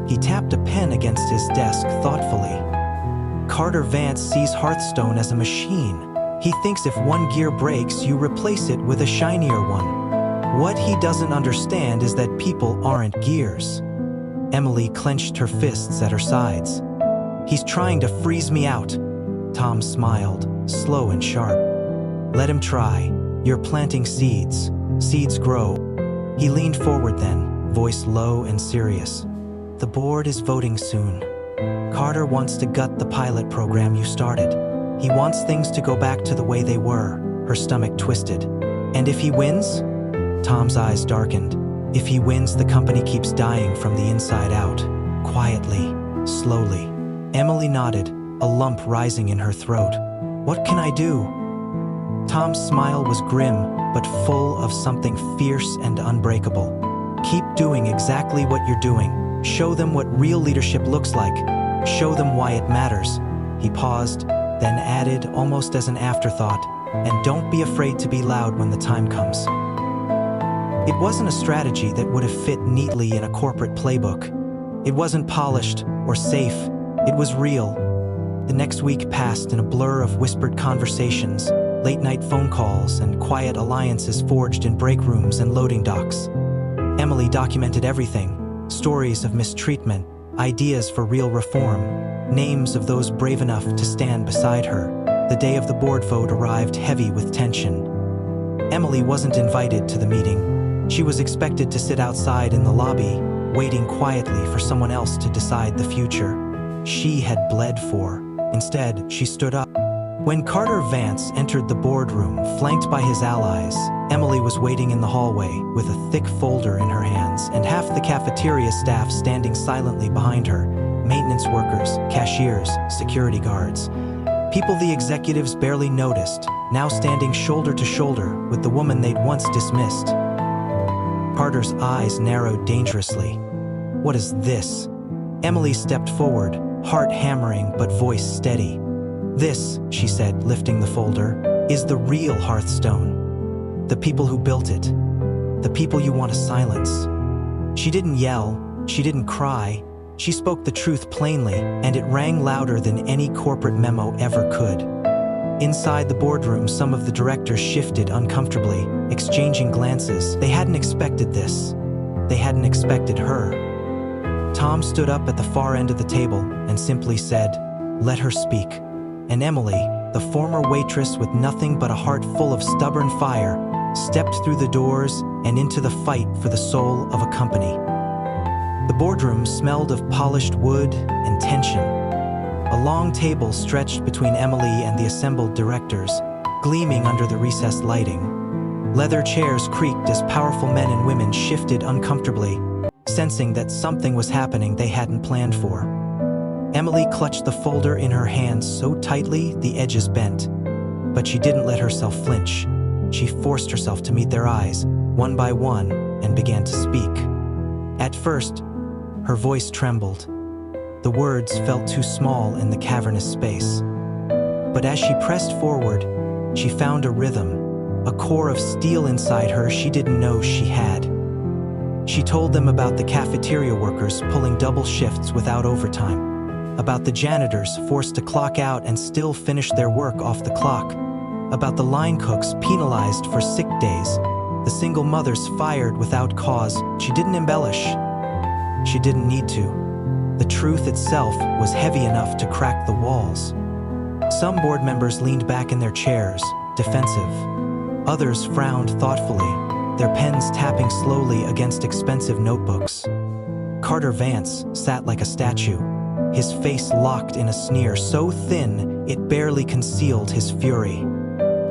A: He tapped a pen against his desk thoughtfully. Carter Vance sees Hearthstone as a machine. He thinks if one gear breaks, you replace it with a shinier one. What he doesn't understand is that people aren't gears. Emily clenched her fists at her sides. "He's trying to freeze me out." Tom smiled, slow and sharp. "Let him try. You're planting seeds. Seeds grow." He leaned forward then, voice low and serious. "The board is voting soon. Carter wants to gut the pilot program you started. He wants things to go back to the way they were." Her stomach twisted. "And if he wins?" Tom's eyes darkened. "If he wins, the company keeps dying from the inside out." Quietly, slowly. Emily nodded, a lump rising in her throat. "What can I do?" Tom's smile was grim, but full of something fierce and unbreakable. "Keep doing exactly what you're doing. Show them what real leadership looks like. Show them why it matters." He paused, then added, almost as an afterthought, "And don't be afraid to be loud when the time comes." It wasn't a strategy that would have fit neatly in a corporate playbook. It wasn't polished or safe. It was real. The next week passed in a blur of whispered conversations, late-night phone calls, and quiet alliances forged in break rooms and loading docks. Emily documented everything: stories of mistreatment, ideas for real reform, names of those brave enough to stand beside her. The day of the board vote arrived heavy with tension. Emily wasn't invited to the meeting. She was expected to sit outside in the lobby, waiting quietly for someone else to decide the future she had bled for. Instead, she stood up. When Carter Vance entered the boardroom, flanked by his allies, Emily was waiting in the hallway with a thick folder in her hands and half the cafeteria staff standing silently behind her. Maintenance workers, cashiers, security guards. People the executives barely noticed, now standing shoulder to shoulder with the woman they'd once dismissed. Carter's eyes narrowed dangerously. "What is this?" Emily stepped forward, heart hammering but voice steady. "This," she said, lifting the folder, "is the real Hearthstone. The people who built it. The people you want to silence." She didn't yell, she didn't cry. She spoke the truth plainly, and it rang louder than any corporate memo ever could. Inside the boardroom, some of the directors shifted uncomfortably, exchanging glances. They hadn't expected this. They hadn't expected her. Tom stood up at the far end of the table and simply said, "Let her speak." And Emily, the former waitress with nothing but a heart full of stubborn fire, stepped through the doors and into the fight for the soul of a company. The boardroom smelled of polished wood and tension. A long table stretched between Emily and the assembled directors, gleaming under the recessed lighting. Leather chairs creaked as powerful men and women shifted uncomfortably, sensing that something was happening they hadn't planned for. Emily clutched the folder in her hands so tightly the edges bent, but she didn't let herself flinch. She forced herself to meet their eyes, one by one, and began to speak. At first, her voice trembled. The words felt too small in the cavernous space. But as she pressed forward, she found a rhythm, a core of steel inside her she didn't know she had. She told them about the cafeteria workers pulling double shifts without overtime, about the janitors forced to clock out and still finish their work off the clock, about the line cooks penalized for sick days, the single mothers fired without cause. She didn't embellish. She didn't need to. The truth itself was heavy enough to crack the walls. Some board members leaned back in their chairs, defensive. Others frowned thoughtfully, their pens tapping slowly against expensive notebooks. Carter Vance sat like a statue, his face locked in a sneer so thin it barely concealed his fury.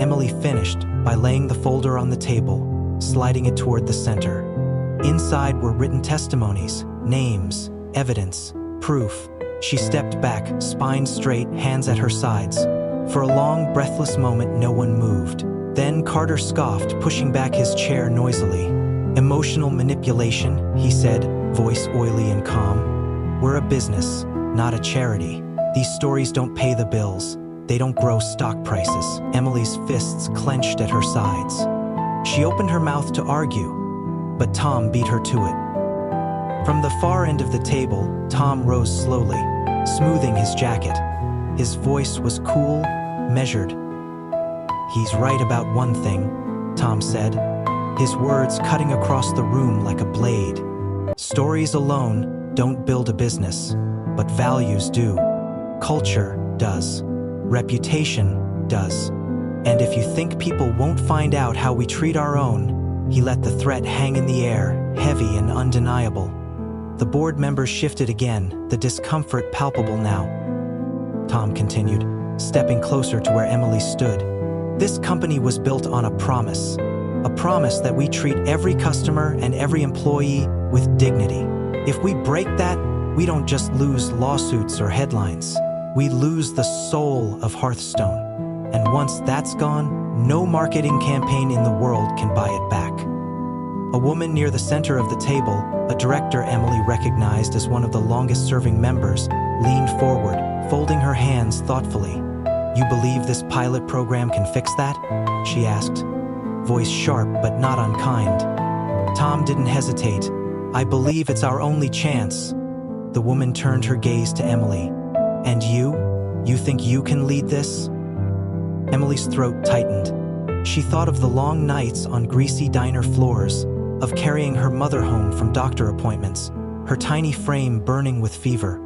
A: Emily finished by laying the folder on the table, sliding it toward the center. Inside were written testimonies, names, evidence, proof. She stepped back, spine straight, hands at her sides. For a long, breathless moment, no one moved. Then Carter scoffed, pushing back his chair noisily. "Emotional manipulation," he said, voice oily and calm. "We're a business, not a charity. These stories don't pay the bills. They don't grow stock prices." Emily's fists clenched at her sides. She opened her mouth to argue, but Tom beat her to it. From the far end of the table, Tom rose slowly, smoothing his jacket. His voice was cool, measured. "He's right about one thing," Tom said, his words cutting across the room like a blade. "Stories alone don't build a business, but values do. Culture does. Reputation does. And if you think people won't find out how we treat our own," he let the threat hang in the air, heavy and undeniable. The board members shifted again, the discomfort palpable now. Tom continued, stepping closer to where Emily stood. "This company was built on a promise that we treat every customer and every employee with dignity. If we break that, we don't just lose lawsuits or headlines. We lose the soul of Hearthstone. And once that's gone, no marketing campaign in the world can buy it back." A woman near the center of the table, a director Emily recognized as one of the longest-serving members, leaned forward, folding her hands thoughtfully. "You believe this pilot program can fix that?" she asked, voice sharp but not unkind. Tom didn't hesitate. "I believe it's our only chance." The woman turned her gaze to Emily. "And you? You think you can lead this?" Emily's throat tightened. She thought of the long nights on greasy diner floors, of carrying her mother home from doctor appointments, her tiny frame burning with fever,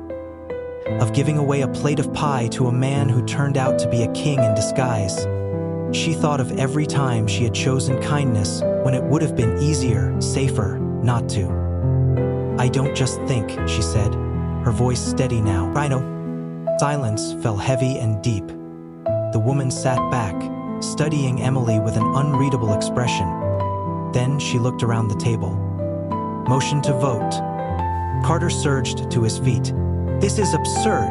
A: of giving away a plate of pie to a man who turned out to be a king in disguise. She thought of every time she had chosen kindness when it would have been easier, safer, not to. "I don't just think," she said, her voice steady now. "I know." Silence fell heavy and deep. The woman sat back, studying Emily with an unreadable expression. Then she looked around the table. "Motion to vote." Carter surged to his feet. "This is absurd.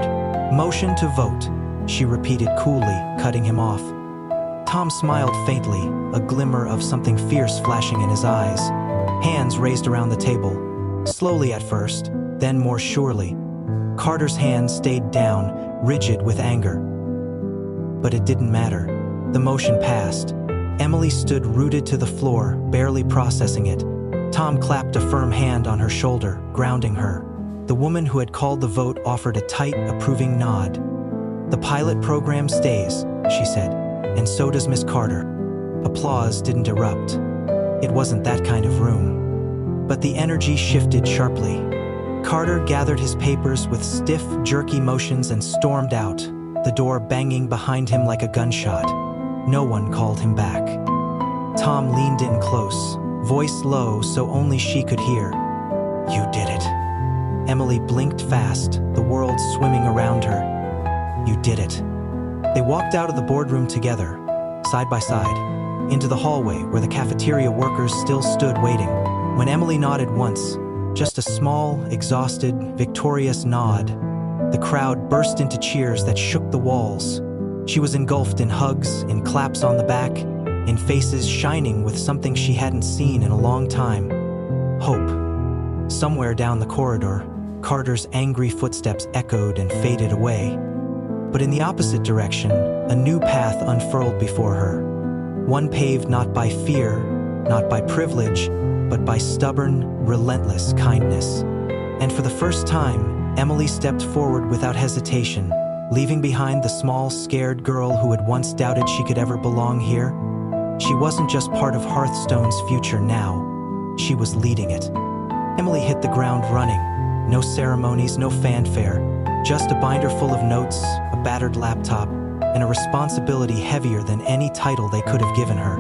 A: Motion to vote," she repeated coolly, cutting him off. Tom smiled faintly, a glimmer of something fierce flashing in his eyes. Hands raised around the table, slowly at first, then more surely. Carter's hand stayed down, rigid with anger. But it didn't matter. The motion passed. Emily stood rooted to the floor, barely processing it. Tom clapped a firm hand on her shoulder, grounding her. The woman who had called the vote offered a tight, approving nod. "The pilot program stays," she said, "and so does Miss Carter." Applause didn't erupt. It wasn't that kind of room. But the energy shifted sharply. Carter gathered his papers with stiff, jerky motions and stormed out, the door banging behind him like a gunshot. No one called him back. Tom leaned in close, voice low so only she could hear. "You did it." Emily blinked fast, the world swimming around her. "You did it." They walked out of the boardroom together, side by side, into the hallway where the cafeteria workers still stood waiting. When Emily nodded once, just a small, exhausted, victorious nod, the crowd burst into cheers that shook the walls. She was engulfed in hugs, in claps on the back, in faces shining with something she hadn't seen in a long time. Hope. Somewhere down the corridor, Carter's angry footsteps echoed and faded away. But in the opposite direction, a new path unfurled before her. One paved not by fear, not by privilege, but by stubborn, relentless kindness. And for the first time, Emily stepped forward without hesitation, leaving behind the small, scared girl who had once doubted she could ever belong here. She wasn't just part of Hearthstone's future now, she was leading it. Emily hit the ground running. No ceremonies, no fanfare, just a binder full of notes, a battered laptop, and a responsibility heavier than any title they could have given her.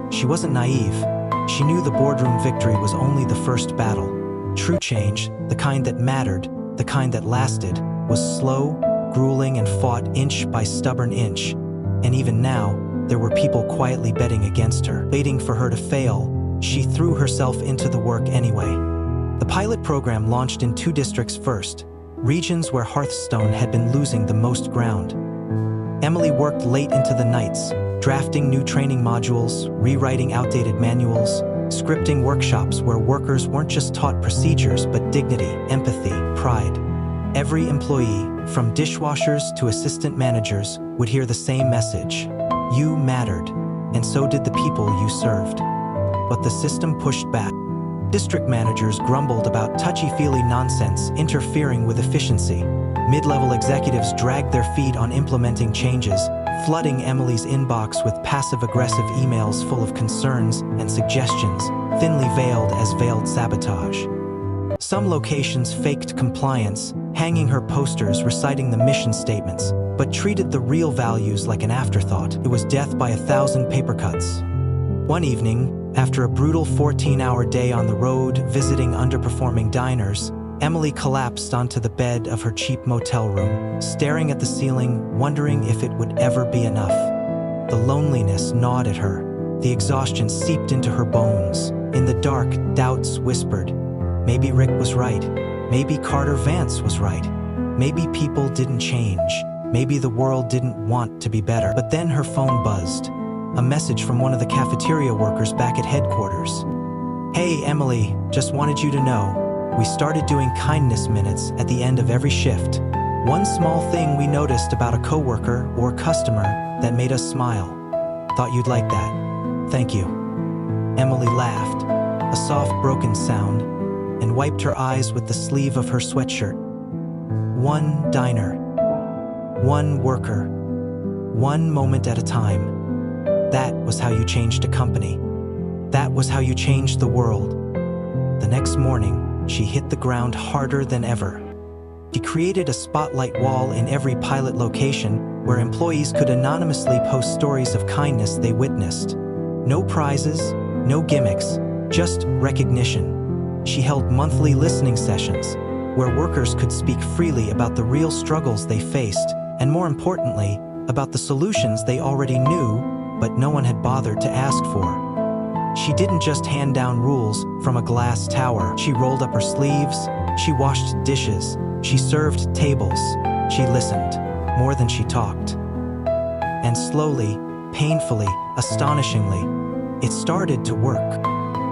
A: She wasn't naive. She knew the boardroom victory was only the first battle. True change, the kind that mattered, the kind that lasted, was slow, grueling, and fought inch by stubborn inch. And even now, there were people quietly betting against her, waiting for her to fail. She threw herself into the work anyway. The pilot program launched in 2 districts first, regions where Hearthstone had been losing the most ground. Emily worked late into the nights, drafting new training modules, rewriting outdated manuals, scripting workshops where workers weren't just taught procedures but dignity, empathy, pride. Every employee, from dishwashers to assistant managers, would hear the same message. You mattered, and so did the people you served. But the system pushed back. District managers grumbled about touchy-feely nonsense interfering with efficiency. Mid-level executives dragged their feet on implementing changes, flooding Emily's inbox with passive-aggressive emails full of concerns and suggestions, thinly veiled as veiled sabotage. Some locations faked compliance, hanging her posters reciting the mission statements, but treated the real values like an afterthought. It was death by 1,000 paper cuts. One evening, after a brutal 14-hour day on the road visiting underperforming diners, Emily collapsed onto the bed of her cheap motel room, staring at the ceiling, wondering if it would ever be enough. The loneliness gnawed at her. The exhaustion seeped into her bones. In the dark, doubts whispered. Maybe Rick was right. Maybe Carter Vance was right. Maybe people didn't change. Maybe the world didn't want to be better. But then her phone buzzed. A message from one of the cafeteria workers back at headquarters. "Hey, Emily, just wanted you to know. We started doing kindness minutes at the end of every shift. One small thing we noticed about a coworker or customer that made us smile. Thought you'd like that. Thank you." Emily laughed, a soft broken sound, and wiped her eyes with the sleeve of her sweatshirt. One diner. One worker. One moment at a time. That was how you changed a company. That was how you changed the world. The next morning, she hit the ground harder than ever. She created a spotlight wall in every pilot location where employees could anonymously post stories of kindness they witnessed. No prizes, no gimmicks, just recognition. She held monthly listening sessions where workers could speak freely about the real struggles they faced, and more importantly, about the solutions they already knew, but no one had bothered to ask for. She didn't just hand down rules from a glass tower. She rolled up her sleeves, she washed dishes, she served tables, she listened, more than she talked. And slowly, painfully, astonishingly, it started to work.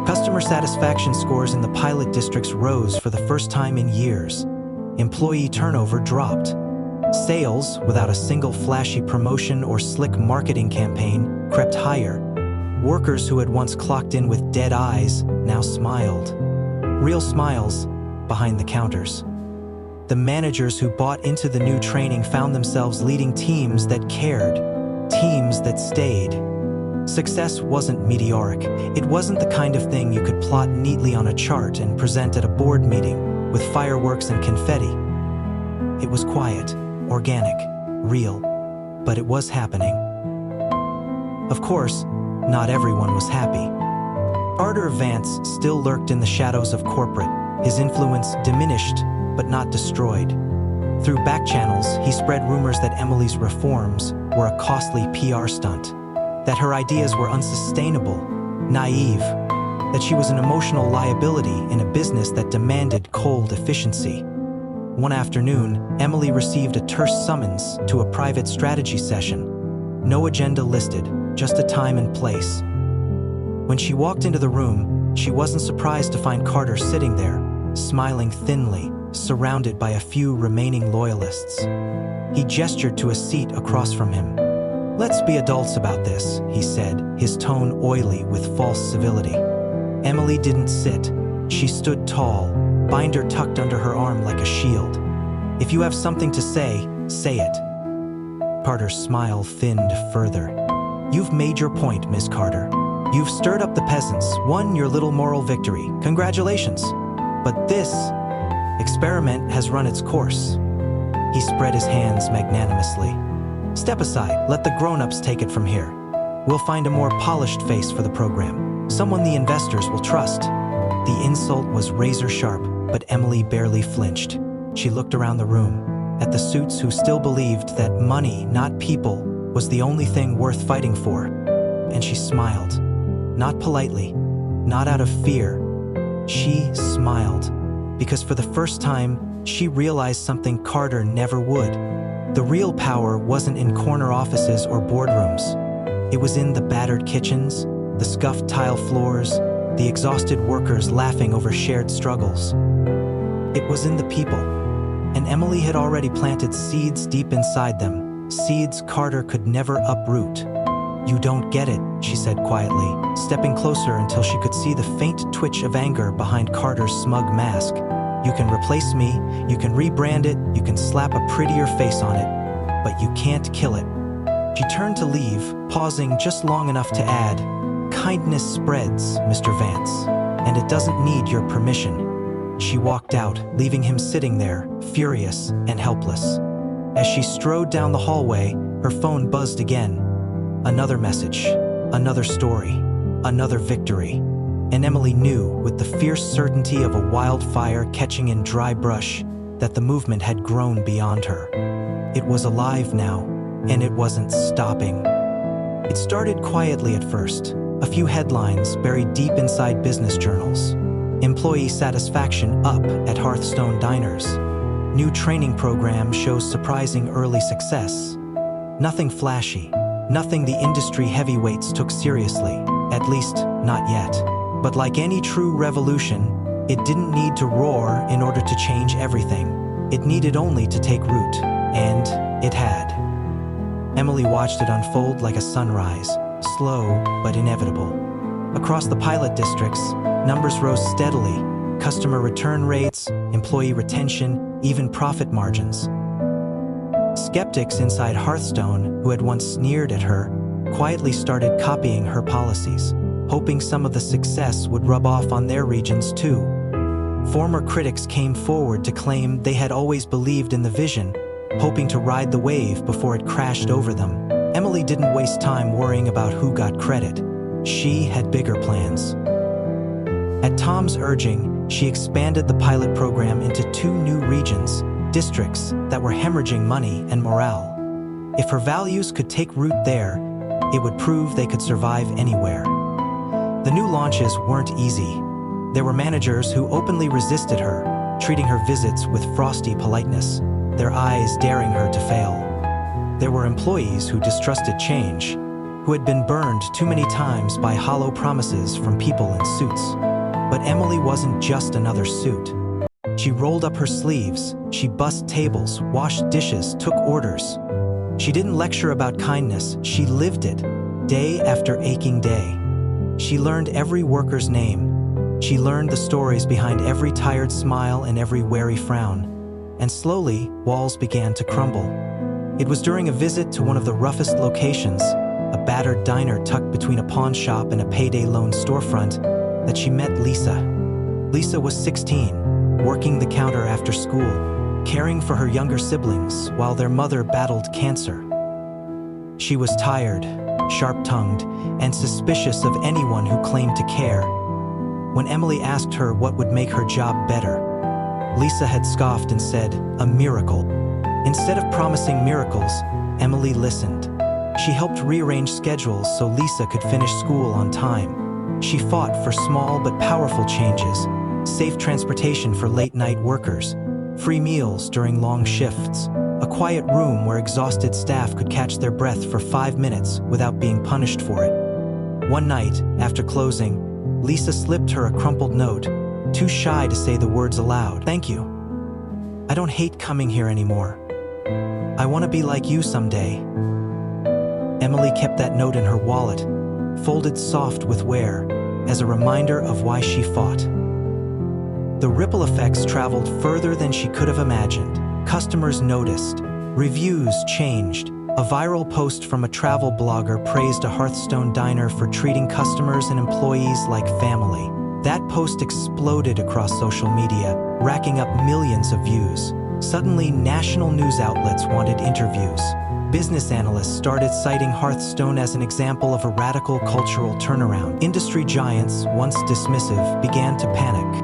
A: Customer satisfaction scores in the pilot districts rose for the first time in years. Employee turnover dropped. Sales, without a single flashy promotion or slick marketing campaign, crept higher. Workers who had once clocked in with dead eyes now smiled. Real smiles behind the counters. The managers who bought into the new training found themselves leading teams that cared, teams that stayed. Success wasn't meteoric. It wasn't the kind of thing you could plot neatly on a chart and present at a board meeting with fireworks and confetti. It was quiet, organic, real, but it was happening. Of course, not everyone was happy. Carter Vance still lurked in the shadows of corporate, his influence diminished but not destroyed. Through back channels, he spread rumors that Emily's reforms were a costly PR stunt, that her ideas were unsustainable, naive, that she was an emotional liability in a business that demanded cold efficiency. One afternoon, Emily received a terse summons to a private strategy session. No agenda listed, just a time and place. When she walked into the room, she wasn't surprised to find Carter sitting there, smiling thinly, surrounded by a few remaining loyalists. He gestured to a seat across from him. "Let's be adults about this," he said, his tone oily with false civility. Emily didn't sit. She stood tall, binder tucked under her arm like a shield. "If you have something to say it." Carter's smile thinned further. "You've made your point, Miss Carter. You've stirred up the peasants, won your little moral victory. Congratulations. But this experiment has run its course." He spread his hands magnanimously. "Step aside, let the grown-ups take it from here. We'll find a more polished face for the program, someone the investors will trust." The insult was razor sharp, but Emily barely flinched. She looked around the room, at the suits who still believed that money, not people, was the only thing worth fighting for. And she smiled. Not politely, not out of fear. She smiled, because for the first time, she realized something Carter never would. The real power wasn't in corner offices or boardrooms. It was in the battered kitchens, the scuffed tile floors, the exhausted workers laughing over shared struggles. It was in the people, and Emily had already planted seeds deep inside them, seeds Carter could never uproot. "You don't get it," she said quietly, stepping closer until she could see the faint twitch of anger behind Carter's smug mask. You can replace me, you can rebrand it, you can slap a prettier face on it, but you can't kill it." She turned to leave, pausing just long enough to add, "Kindness spreads, Mr. Vance, and it doesn't need your permission." She walked out, leaving him sitting there, furious and helpless. As she strode down the hallway, her phone buzzed again. Another message, another story, another victory. And Emily knew, with the fierce certainty of a wildfire catching in dry brush, that the movement had grown beyond her. It was alive now, and it wasn't stopping. It started quietly at first, a few headlines buried deep inside business journals. Employee satisfaction up at Hearthstone diners. New training program shows surprising early success. Nothing flashy, nothing the industry heavyweights took seriously, at least not yet. But like any true revolution, it didn't need to roar in order to change everything. It needed only to take root, and it had. Emily watched it unfold like a sunrise, slow but inevitable. Across the pilot districts, numbers rose steadily: customer return rates, employee retention, even profit margins. Skeptics inside Hearthstone, who had once sneered at her, quietly started copying her policies, hoping some of the success would rub off on their regions too. Former critics came forward to claim they had always believed in the vision, hoping to ride the wave before it crashed over them. Emily didn't waste time worrying about who got credit. She had bigger plans. At Tom's urging, she expanded the pilot program into 2 new regions, districts that were hemorrhaging money and morale. If her values could take root there, it would prove they could survive anywhere. The new launches weren't easy. There were managers who openly resisted her, treating her visits with frosty politeness, their eyes daring her to fail. There were employees who distrusted change, who had been burned too many times by hollow promises from people in suits. But Emily wasn't just another suit. She rolled up her sleeves, she bussed tables, washed dishes, took orders. She didn't lecture about kindness, she lived it, day after aching day. She learned every worker's name. She learned the stories behind every tired smile and every wary frown. And slowly, walls began to crumble. It was during a visit to one of the roughest locations, a battered diner tucked between a pawn shop and a payday loan storefront, that she met Lisa. Lisa was 16, working the counter after school, caring for her younger siblings while their mother battled cancer. She was tired, sharp-tongued, and suspicious of anyone who claimed to care. When Emily asked her what would make her job better, Lisa had scoffed and said, "A miracle." Instead of promising miracles, Emily listened. She helped rearrange schedules so Lisa could finish school on time. She fought for small but powerful changes: safe transportation for late-night workers, free meals during long shifts, a quiet room where exhausted staff could catch their breath for 5 minutes without being punished for it. One night, after closing, Lisa slipped her a crumpled note, too shy to say the words aloud. "Thank you. I don't hate coming here anymore. I want to be like you someday." Emily kept that note in her wallet, folded soft with wear, as a reminder of why she fought. The ripple effects traveled further than she could have imagined. Customers noticed. Reviews changed. A viral post from a travel blogger praised a Hearthstone diner for treating customers and employees like family. That post exploded across social media, racking up millions of views. Suddenly, national news outlets wanted interviews. Business analysts started citing Hearthstone as an example of a radical cultural turnaround. Industry giants, once dismissive, began to panic.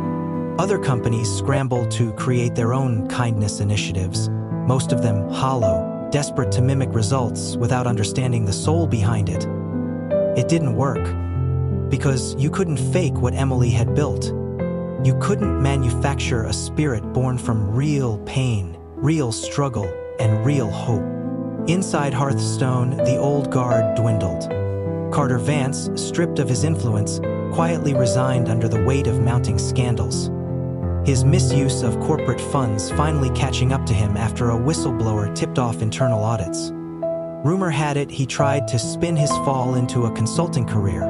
A: Other companies scrambled to create their own kindness initiatives, most of them hollow, desperate to mimic results without understanding the soul behind it. It didn't work, because you couldn't fake what Emily had built. You couldn't manufacture a spirit born from real pain, real struggle, and real hope. Inside Hearthstone, the old guard dwindled. Carter Vance, stripped of his influence, quietly resigned under the weight of mounting scandals. His misuse of corporate funds finally catching up to him after a whistleblower tipped off internal audits. Rumor had it he tried to spin his fall into a consulting career,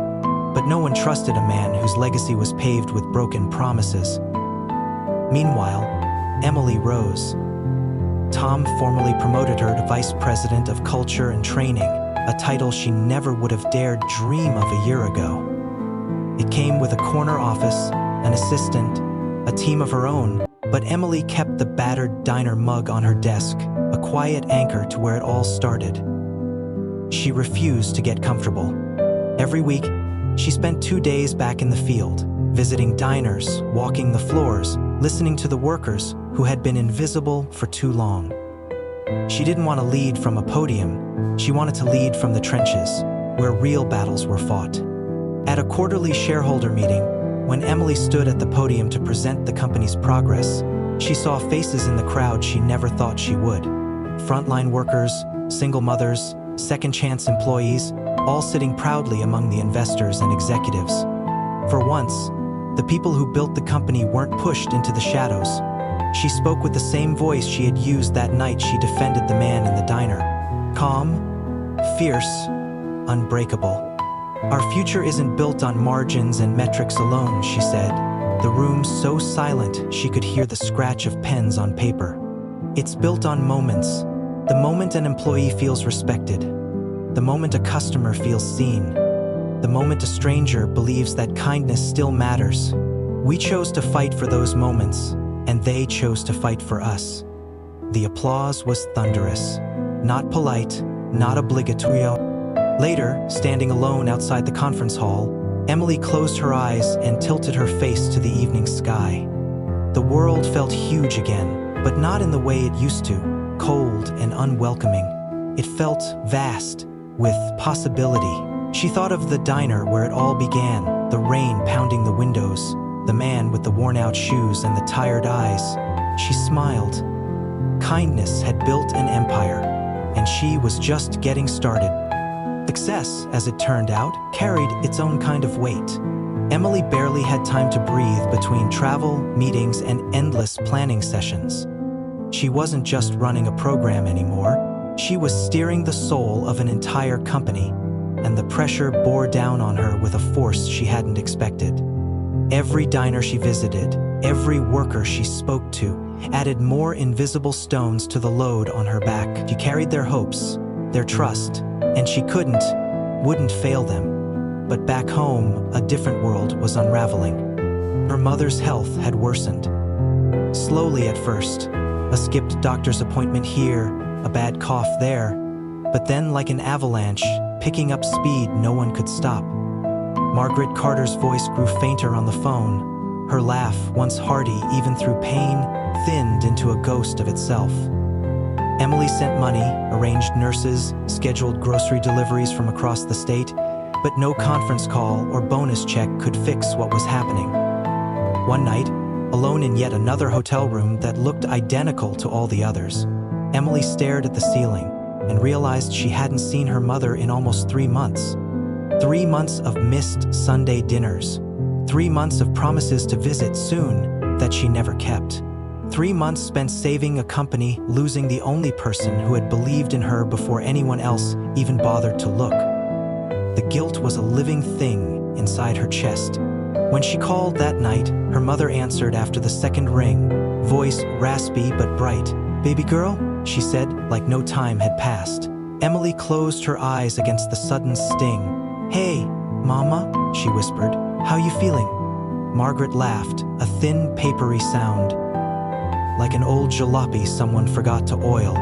A: but no one trusted a man whose legacy was paved with broken promises. Meanwhile, Emily rose. Tom formally promoted her to Vice President of Culture and Training, a title she never would have dared dream of a year ago. It came with a corner office, an assistant, a team of her own, but Emily kept the battered diner mug on her desk, a quiet anchor to where it all started. She refused to get comfortable. Every week, she spent 2 days back in the field, visiting diners, walking the floors, listening to the workers who had been invisible for too long. She didn't want to lead from a podium. She wanted to lead from the trenches, where real battles were fought. At a quarterly shareholder meeting, when Emily stood at the podium to present the company's progress, she saw faces in the crowd she never thought she would. Frontline workers, single mothers, second-chance employees, all sitting proudly among the investors and executives. For once, the people who built the company weren't pushed into the shadows. She spoke with the same voice she had used that night she defended the man in the diner. Calm, fierce, unbreakable. "Our future isn't built on margins and metrics alone," she said, the room so silent she could hear the scratch of pens on paper. "It's built on moments. The moment an employee feels respected. The moment a customer feels seen. The moment a stranger believes that kindness still matters. We chose to fight for those moments, and they chose to fight for us." The applause was thunderous. Not polite, not obligatory. Later, standing alone outside the conference hall, Emily closed her eyes and tilted her face to the evening sky. The world felt huge again, but not in the way it used to, cold and unwelcoming. It felt vast, with possibility. She thought of the diner where it all began, the rain pounding the windows, the man with the worn-out shoes and the tired eyes. She smiled. Kindness had built an empire, and she was just getting started. Success, as it turned out, carried its own kind of weight. Emily barely had time to breathe between travel, meetings, and endless planning sessions. She wasn't just running a program anymore. She was steering the soul of an entire company, and the pressure bore down on her with a force she hadn't expected. Every diner she visited, every worker she spoke to, added more invisible stones to the load on her back. She carried their hopes, their trust, and she wouldn't fail them. But back home, a different world was unraveling. Her mother's health had worsened. Slowly at first, a skipped doctor's appointment here, a bad cough there, but then like an avalanche, picking up speed no one could stop. Margaret Carter's voice grew fainter on the phone. Her laugh, once hearty even through pain, thinned into a ghost of itself. Emily sent money, arranged nurses, scheduled grocery deliveries from across the state, but no conference call or bonus check could fix what was happening. One night, alone in yet another hotel room that looked identical to all the others, Emily stared at the ceiling and realized she hadn't seen her mother in almost 3 months. 3 months of missed Sunday dinners. 3 months of promises to visit soon that she never kept. 3 months spent saving a company, losing the only person who had believed in her before anyone else even bothered to look. The guilt was a living thing inside her chest. When she called that night, her mother answered after the second ring, voice raspy but bright. "Baby girl?" she said, like no time had passed. Emily closed her eyes against the sudden sting. "Hey, Mama," she whispered. "How you feeling?" Margaret laughed, a thin, papery sound, like an old jalopy someone forgot to oil.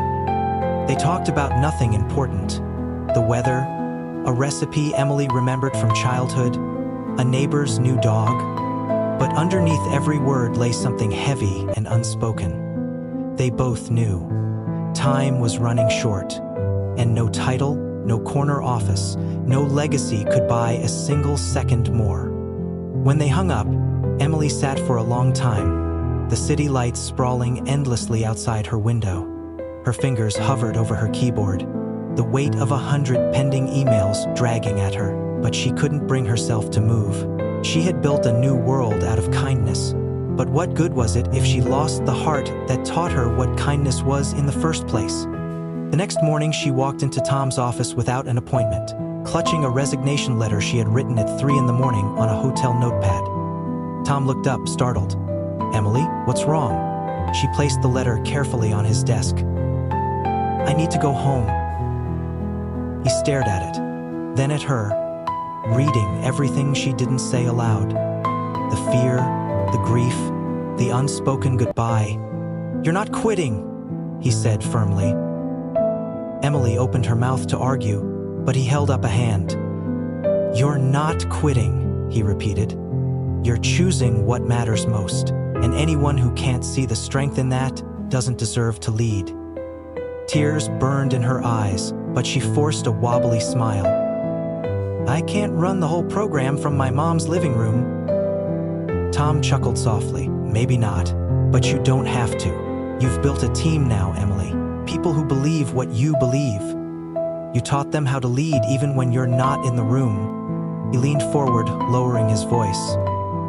A: They talked about nothing important. The weather, a recipe Emily remembered from childhood, a neighbor's new dog. But underneath every word lay something heavy and unspoken. They both knew. Time was running short, and no title, no corner office, no legacy could buy a single second more. When they hung up, Emily sat for a long time, the city lights sprawling endlessly outside her window. Her fingers hovered over her keyboard, the weight of 100 pending emails dragging at her, but she couldn't bring herself to move. She had built a new world out of kindness, but what good was it if she lost the heart that taught her what kindness was in the first place? The next morning, she walked into Tom's office without an appointment, clutching a resignation letter she had written at 3 in the morning on a hotel notepad. Tom looked up, startled. "Emily, what's wrong?" She placed the letter carefully on his desk. "I need to go home." He stared at it, then at her, reading everything she didn't say aloud. The fear, the grief, the unspoken goodbye. "You're not quitting," he said firmly. Emily opened her mouth to argue, but he held up a hand. "You're not quitting," he repeated. "You're choosing what matters most, and anyone who can't see the strength in that doesn't deserve to lead." Tears burned in her eyes, but she forced a wobbly smile. "I can't run the whole program from my mom's living room." Tom chuckled softly. "Maybe not, but you don't have to. You've built a team now, Emily. People who believe what you believe. You taught them how to lead even when you're not in the room." He leaned forward, lowering his voice.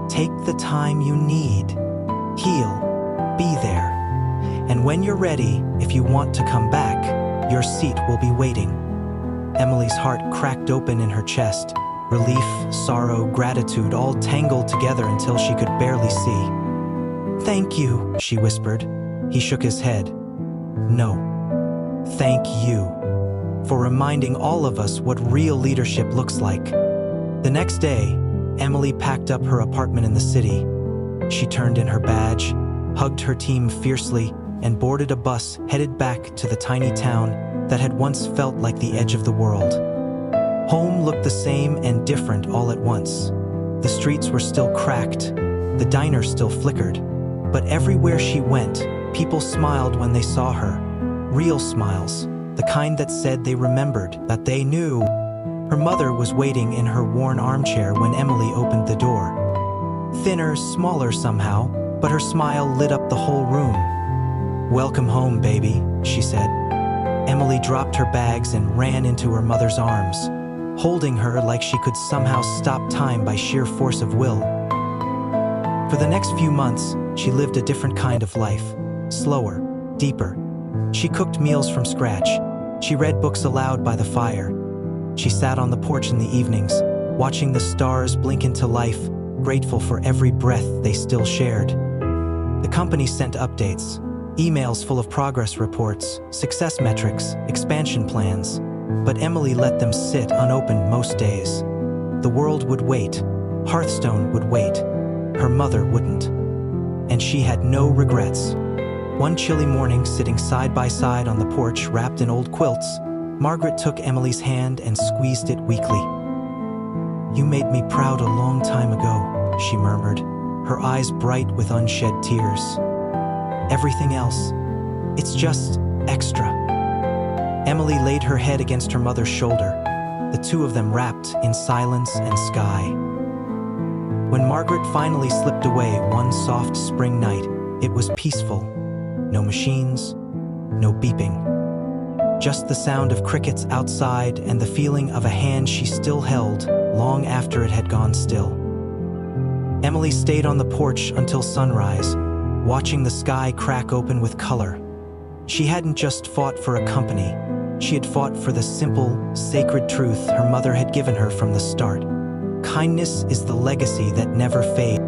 A: "Take the time you need. Heal. Be there. And when you're ready, if you want to come back, your seat will be waiting." Emily's heart cracked open in her chest. Relief, sorrow, gratitude all tangled together until she could barely see. "Thank you," she whispered. He shook his head. "No. Thank you for reminding all of us what real leadership looks like." The next day, Emily packed up her apartment in the city. She turned in her badge, hugged her team fiercely, and boarded a bus headed back to the tiny town that had once felt like the edge of the world. Home looked the same and different all at once. The streets were still cracked, the diner still flickered, but everywhere she went, people smiled when they saw her. Real smiles, the kind that said they remembered, that they knew. Her mother was waiting in her worn armchair when Emily opened the door. Thinner, smaller somehow, but her smile lit up the whole room. "Welcome home, baby," she said. Emily dropped her bags and ran into her mother's arms, holding her like she could somehow stop time by sheer force of will. For the next few months, she lived a different kind of life, slower, deeper. She cooked meals from scratch. She read books aloud by the fire. She sat on the porch in the evenings, watching the stars blink into life, grateful for every breath they still shared. The company sent updates, emails full of progress reports, success metrics, expansion plans, but Emily let them sit unopened most days. The world would wait. Hearthstone would wait. Her mother wouldn't. And she had no regrets. One chilly morning, sitting side by side on the porch wrapped in old quilts, Margaret took Emily's hand and squeezed it weakly. "You made me proud a long time ago," she murmured, her eyes bright with unshed tears. "Everything else, it's just extra." Emily laid her head against her mother's shoulder, the two of them wrapped in silence and sky. When Margaret finally slipped away one soft spring night, it was peaceful. No machines, no beeping. Just the sound of crickets outside and the feeling of a hand she still held long after it had gone still. Emily stayed on the porch until sunrise, watching the sky crack open with color. She hadn't just fought for a company. She had fought for the simple, sacred truth her mother had given her from the start. Kindness is the legacy that never fades.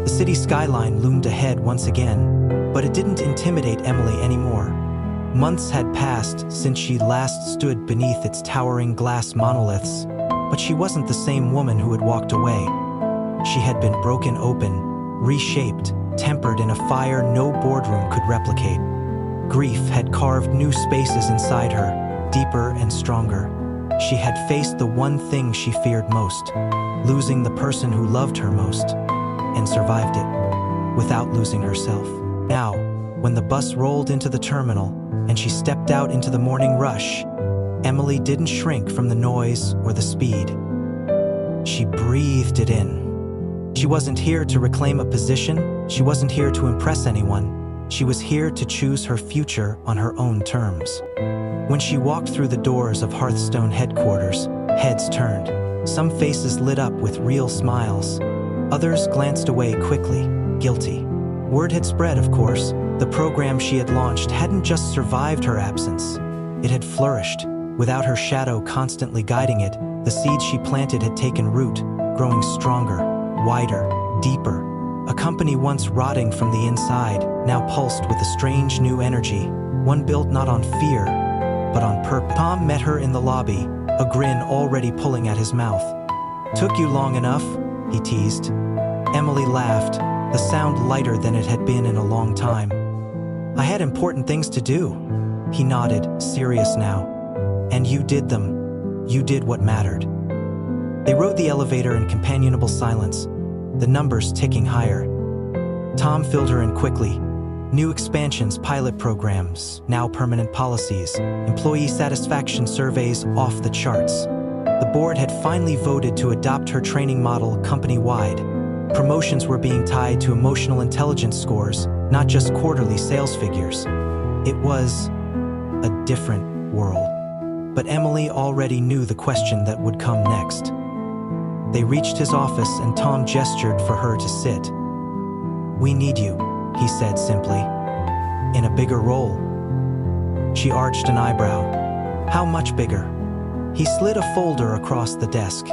A: The city skyline loomed ahead once again, but it didn't intimidate Emily anymore. Months had passed since she last stood beneath its towering glass monoliths, but she wasn't the same woman who had walked away. She had been broken open, reshaped, tempered in a fire no boardroom could replicate. Grief had carved new spaces inside her, deeper and stronger. She had faced the one thing she feared most, losing the person who loved her most, and survived it, without losing herself. Now, when the bus rolled into the terminal, and she stepped out into the morning rush, Emily didn't shrink from the noise or the speed. She breathed it in. She wasn't here to reclaim a position. She wasn't here to impress anyone. She was here to choose her future on her own terms. When she walked through the doors of Hearthstone headquarters, heads turned. Some faces lit up with real smiles. Others glanced away quickly, guilty. Word had spread, of course. The program she had launched hadn't just survived her absence. It had flourished. Without her shadow constantly guiding it, the seeds she planted had taken root, growing stronger, wider, deeper. A company once rotting from the inside, now pulsed with a strange new energy, one built not on fear, but on purpose. Tom met her in the lobby, a grin already pulling at his mouth. "Took you long enough," he teased. Emily laughed, the sound lighter than it had been in a long time. "I had important things to do." He nodded, serious now. "And you did them. You did what mattered." They rode the elevator in companionable silence, the numbers ticking higher. Tom filled her in quickly. New expansions, pilot programs, now permanent policies, employee satisfaction surveys off the charts. The board had finally voted to adopt her training model company-wide. Promotions were being tied to emotional intelligence scores, not just quarterly sales figures. It was a different world. But Emily already knew the question that would come next. They reached his office and Tom gestured for her to sit. "We need you," he said simply. "In a bigger role." She arched an eyebrow. "How much bigger?" He slid a folder across the desk.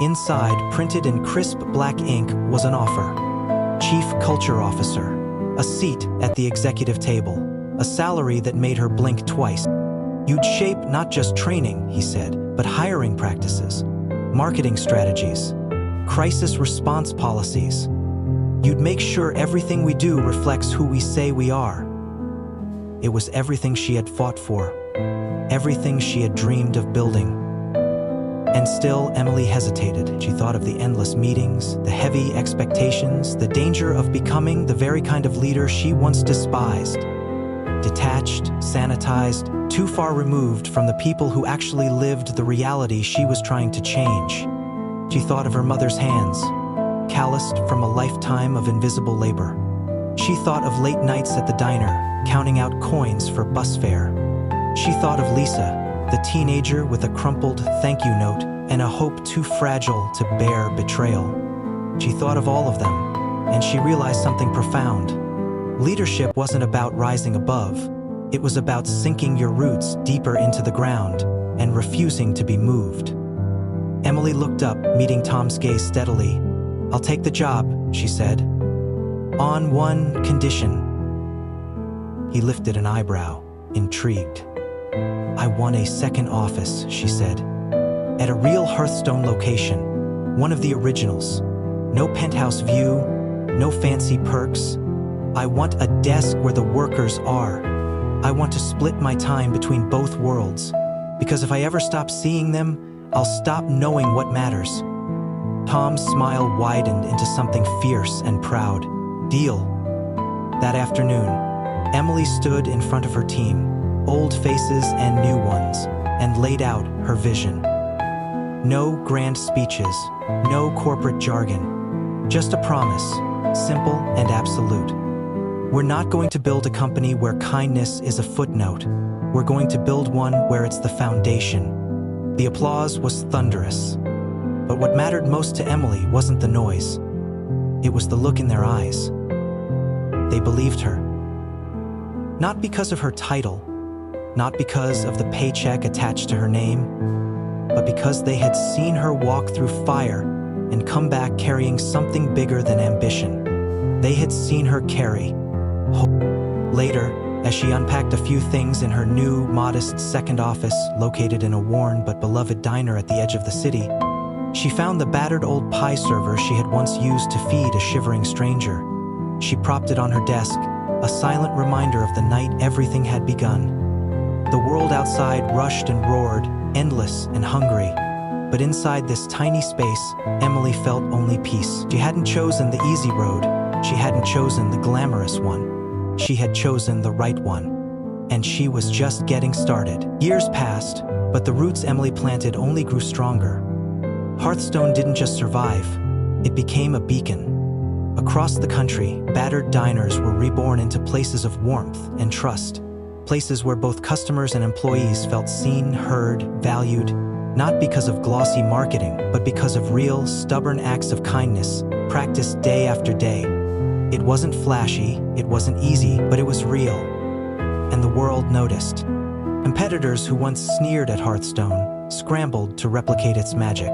A: Inside, printed in crisp black ink, was an offer. Chief Culture Officer. A seat at the executive table. A salary that made her blink twice. "You'd shape not just training," he said, "but hiring practices, marketing strategies, crisis response policies. You'd make sure everything we do reflects who we say we are." It was everything she had fought for, everything she had dreamed of building. And still, Emily hesitated. She thought of the endless meetings, the heavy expectations, the danger of becoming the very kind of leader she once despised. Detached, sanitized, too far removed from the people who actually lived the reality she was trying to change. She thought of her mother's hands, calloused from a lifetime of invisible labor. She thought of late nights at the diner, counting out coins for bus fare. She thought of Lisa, the teenager with a crumpled thank you note and a hope too fragile to bear betrayal. She thought of all of them, and she realized something profound. Leadership wasn't about rising above. It was about sinking your roots deeper into the ground and refusing to be moved. Emily looked up, meeting Tom's gaze steadily. "I'll take the job," she said. "On one condition." He lifted an eyebrow, intrigued. "I want a second office," she said. "At a real Hearthstone location, one of the originals. No penthouse view, no fancy perks. I want a desk where the workers are. I want to split my time between both worlds, because if I ever stop seeing them, I'll stop knowing what matters." Tom's smile widened into something fierce and proud. "Deal." That afternoon, Emily stood in front of her team, old faces and new ones, and laid out her vision. No grand speeches, no corporate jargon, just a promise, simple and absolute. "We're not going to build a company where kindness is a footnote. We're going to build one where it's the foundation." The applause was thunderous. But what mattered most to Emily wasn't the noise. It was the look in their eyes. They believed her. Not because of her title, not because of the paycheck attached to her name, but because they had seen her walk through fire and come back carrying something bigger than ambition. They had seen her carry hope. Later, as she unpacked a few things in her new, modest second office located in a worn but beloved diner at the edge of the city, she found the battered old pie server she had once used to feed a shivering stranger. She propped it on her desk, a silent reminder of the night everything had begun. The world outside rushed and roared, endless and hungry. But inside this tiny space, Emily felt only peace. She hadn't chosen the easy road. She hadn't chosen the glamorous one. She had chosen the right one. And she was just getting started. Years passed, but the roots Emily planted only grew stronger. Hearthstone didn't just survive, it became a beacon. Across the country, battered diners were reborn into places of warmth and trust. Places where both customers and employees felt seen, heard, valued, not because of glossy marketing, but because of real, stubborn acts of kindness, practiced day after day. It wasn't flashy, it wasn't easy, but it was real. And the world noticed. Competitors who once sneered at Hearthstone scrambled to replicate its magic.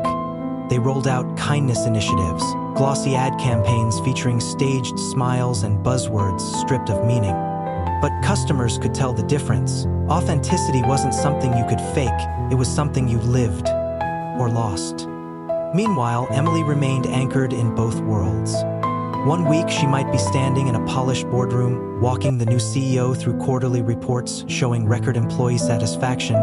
A: They rolled out kindness initiatives, glossy ad campaigns featuring staged smiles and buzzwords stripped of meaning. But customers could tell the difference. Authenticity wasn't something you could fake, it was something you lived or lost. Meanwhile, Emily remained anchored in both worlds. One week, she might be standing in a polished boardroom, walking the new CEO through quarterly reports showing record employee satisfaction.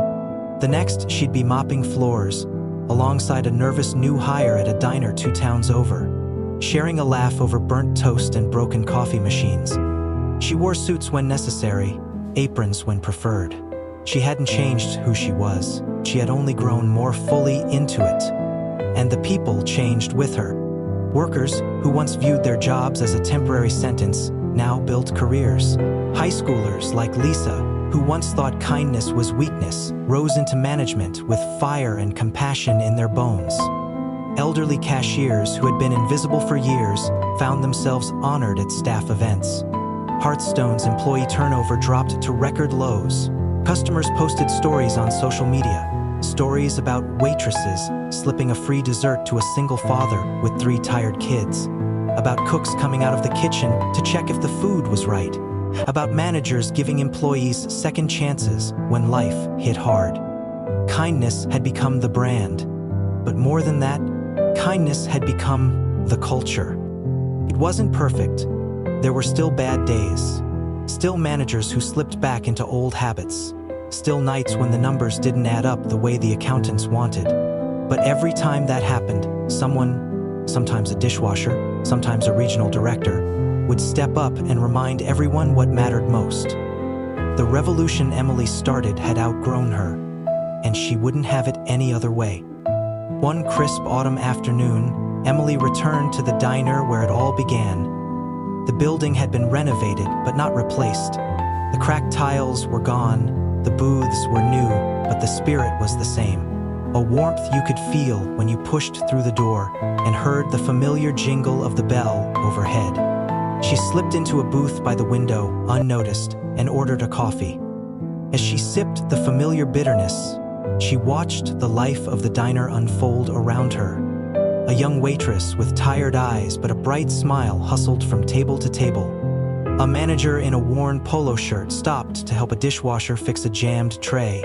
A: The next, she'd be mopping floors, alongside a nervous new hire at a diner 2 towns over, sharing a laugh over burnt toast and broken coffee machines. She wore suits when necessary, aprons when preferred. She hadn't changed who she was. She had only grown more fully into it. And the people changed with her. Workers, who once viewed their jobs as a temporary sentence, now built careers. High schoolers like Lisa, who once thought kindness was weakness, rose into management with fire and compassion in their bones. Elderly cashiers who had been invisible for years found themselves honored at staff events. Hearthstone's employee turnover dropped to record lows. Customers posted stories on social media, stories about waitresses slipping a free dessert to a single father with 3 tired kids, about cooks coming out of the kitchen to check if the food was right, about managers giving employees second chances when life hit hard. Kindness had become the brand, but more than that, kindness had become the culture. It wasn't perfect. There were still bad days, still managers who slipped back into old habits, still nights when the numbers didn't add up the way the accountants wanted. But every time that happened, someone, sometimes a dishwasher, sometimes a regional director, would step up and remind everyone what mattered most. The revolution Emily started had outgrown her, and she wouldn't have it any other way. One crisp autumn afternoon, Emily returned to the diner where it all began. The building had been renovated, but not replaced. The cracked tiles were gone, the booths were new, but the spirit was the same. A warmth you could feel when you pushed through the door and heard the familiar jingle of the bell overhead. She slipped into a booth by the window, unnoticed, and ordered a coffee. As she sipped the familiar bitterness, she watched the life of the diner unfold around her. A young waitress with tired eyes but a bright smile hustled from table to table. A manager in a worn polo shirt stopped to help a dishwasher fix a jammed tray.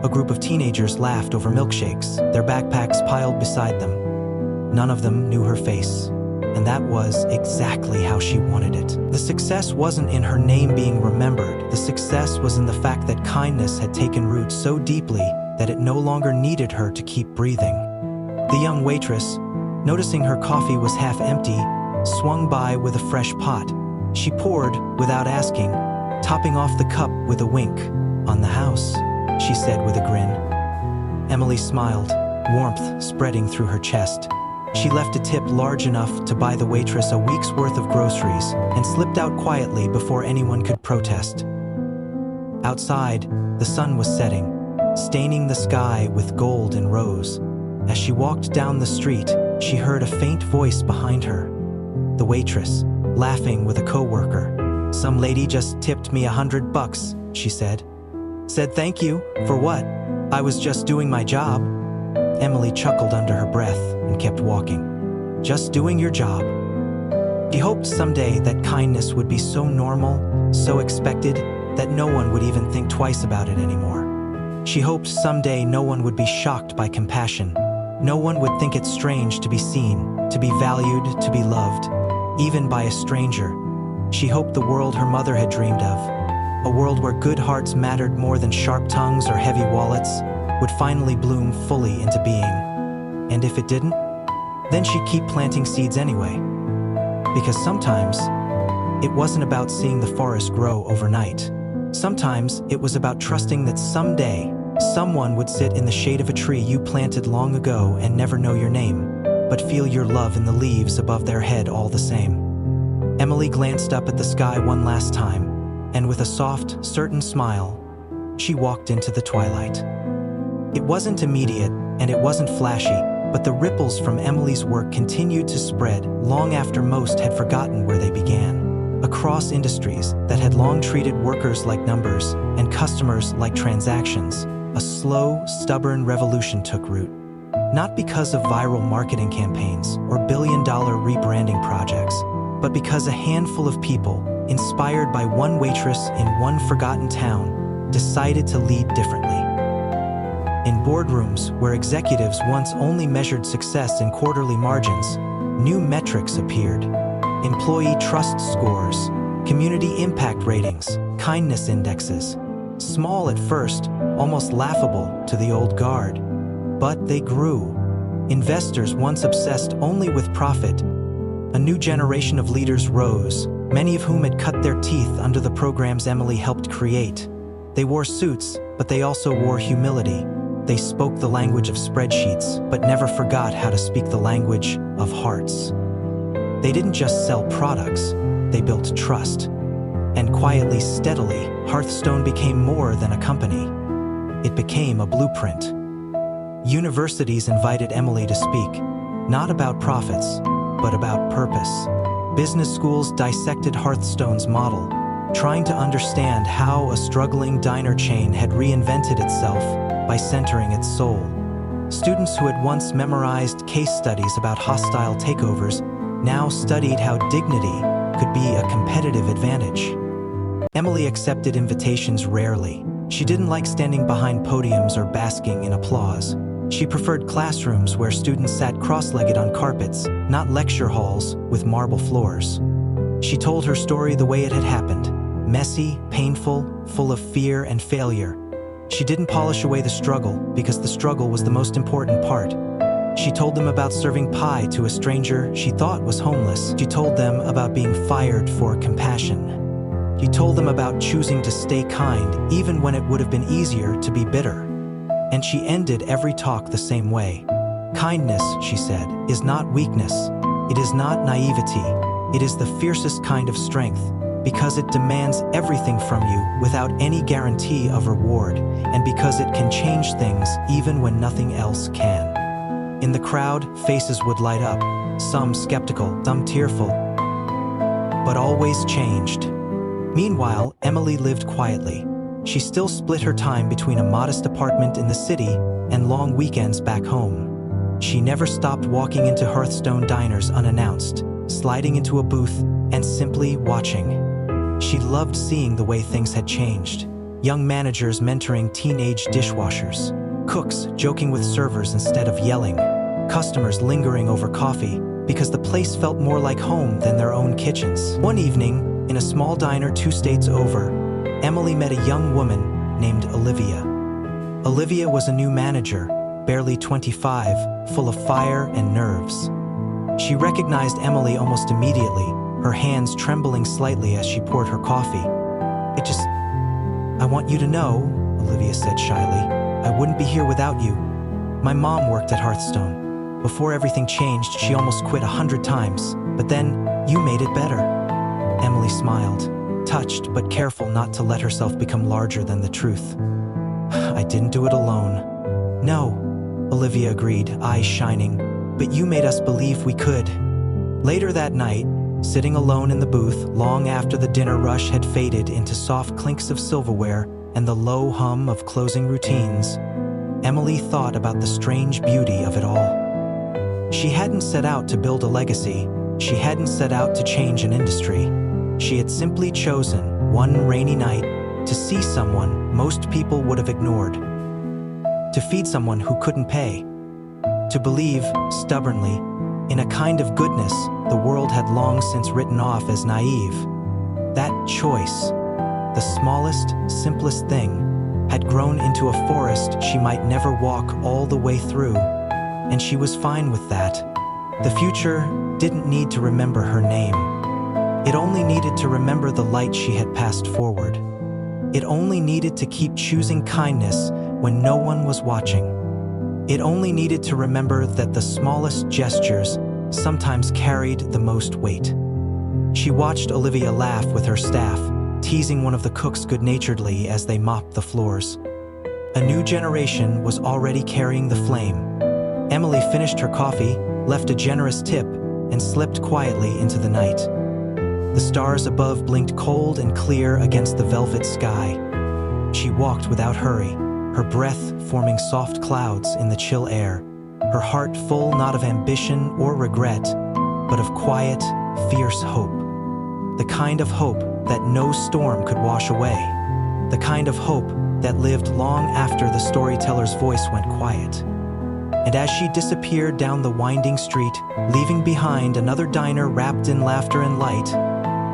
A: A group of teenagers laughed over milkshakes, their backpacks piled beside them. None of them knew her face, and that was exactly how she wanted it. The success wasn't in her name being remembered. The success was in the fact that kindness had taken root so deeply that it no longer needed her to keep breathing. The young waitress, noticing her coffee was half empty, swung by with a fresh pot. She poured without asking, topping off the cup with a wink. "On the house," she said with a grin. Emily smiled, warmth spreading through her chest. She left a tip large enough to buy the waitress a week's worth of groceries and slipped out quietly before anyone could protest. Outside, the sun was setting, staining the sky with gold and rose. As she walked down the street, she heard a faint voice behind her. The waitress, laughing with a coworker. "Some lady just tipped me $100, she said. "Said thank you, for what? I was just doing my job." Emily chuckled under her breath and kept walking. Just doing your job. She hoped someday that kindness would be so normal, so expected, that no one would even think twice about it anymore. She hoped someday no one would be shocked by compassion. No one would think it strange to be seen, to be valued, to be loved, even by a stranger. She hoped the world her mother had dreamed of, a world where good hearts mattered more than sharp tongues or heavy wallets, would finally bloom fully into being. And if it didn't, then she'd keep planting seeds anyway. Because sometimes, it wasn't about seeing the forest grow overnight. Sometimes, it was about trusting that someday, someone would sit in the shade of a tree you planted long ago and never know your name, but feel your love in the leaves above their head all the same. Emily glanced up at the sky one last time, and with a soft, certain smile, she walked into the twilight. It wasn't immediate, and it wasn't flashy, but the ripples from Emily's work continued to spread long after most had forgotten where they began. Across industries that had long treated workers like numbers and customers like transactions, a slow, stubborn revolution took root. Not because of viral marketing campaigns or billion-dollar rebranding projects, but because a handful of people, inspired by one waitress in one forgotten town, decided to lead differently. In boardrooms where executives once only measured success in quarterly margins, new metrics appeared. Employee trust scores, community impact ratings, kindness indexes. Small at first, almost laughable to the old guard. But they grew. Investors once obsessed only with profit. A new generation of leaders rose, many of whom had cut their teeth under the programs Emily helped create. They wore suits, but they also wore humility. They spoke the language of spreadsheets, but never forgot how to speak the language of hearts. They didn't just sell products, they built trust. And quietly, steadily, Hearthstone became more than a company. It became a blueprint. Universities invited Emily to speak, not about profits, but about purpose. Business schools dissected Hearthstone's model, trying to understand how a struggling diner chain had reinvented itself by centering its soul. Students who had once memorized case studies about hostile takeovers now studied how dignity could be a competitive advantage. Emily accepted invitations rarely. She didn't like standing behind podiums or basking in applause. She preferred classrooms where students sat cross-legged on carpets, not lecture halls with marble floors. She told her story the way it had happened, messy, painful, full of fear and failure. She didn't polish away the struggle because the struggle was the most important part. She told them about serving pie to a stranger she thought was homeless. She told them about being fired for compassion. She told them about choosing to stay kind even when it would have been easier to be bitter. And she ended every talk the same way. Kindness, she said, is not weakness. It is not naivety. It is the fiercest kind of strength, because it demands everything from you without any guarantee of reward, and because it can change things even when nothing else can. In the crowd, faces would light up, some skeptical, some tearful, but always changed. Meanwhile, Emily lived quietly. She still split her time between a modest apartment in the city and long weekends back home. She never stopped walking into Hearthstone diners unannounced, sliding into a booth and simply watching. She loved seeing the way things had changed. Young managers mentoring teenage dishwashers, cooks joking with servers instead of yelling, customers lingering over coffee because the place felt more like home than their own kitchens. One evening, in a small diner 2 states over, Emily met a young woman named Olivia. Olivia was a new manager, barely 25, full of fire and nerves. She recognized Emily almost immediately, her hands trembling slightly as she poured her coffee. I want you to know, Olivia said shyly, I wouldn't be here without you. My mom worked at Hearthstone. Before everything changed, she almost quit 100 times, but then you made it better. Emily smiled, touched but careful not to let herself become larger than the truth. I didn't do it alone. No, Olivia agreed, eyes shining, but you made us believe we could. Later that night, sitting alone in the booth long after the dinner rush had faded into soft clinks of silverware and the low hum of closing routines, Emily thought about the strange beauty of it all. She hadn't set out to build a legacy. She hadn't set out to change an industry. She had simply chosen, one rainy night, to see someone most people would have ignored. To feed someone who couldn't pay. To believe, stubbornly, in a kind of goodness the world had long since written off as naive. That choice, the smallest, simplest thing, had grown into a forest she might never walk all the way through, and she was fine with that. The future didn't need to remember her name. It only needed to remember the light she had passed forward. It only needed to keep choosing kindness when no one was watching. It only needed to remember that the smallest gestures sometimes carried the most weight. She watched Olivia laugh with her staff, teasing one of the cooks good-naturedly as they mopped the floors. A new generation was already carrying the flame. Emily finished her coffee, left a generous tip, and slipped quietly into the night. The stars above blinked cold and clear against the velvet sky. She walked without hurry, her breath forming soft clouds in the chill air, her heart full not of ambition or regret, but of quiet, fierce hope. The kind of hope that no storm could wash away. The kind of hope that lived long after the storyteller's voice went quiet. And as she disappeared down the winding street, leaving behind another diner wrapped in laughter and light,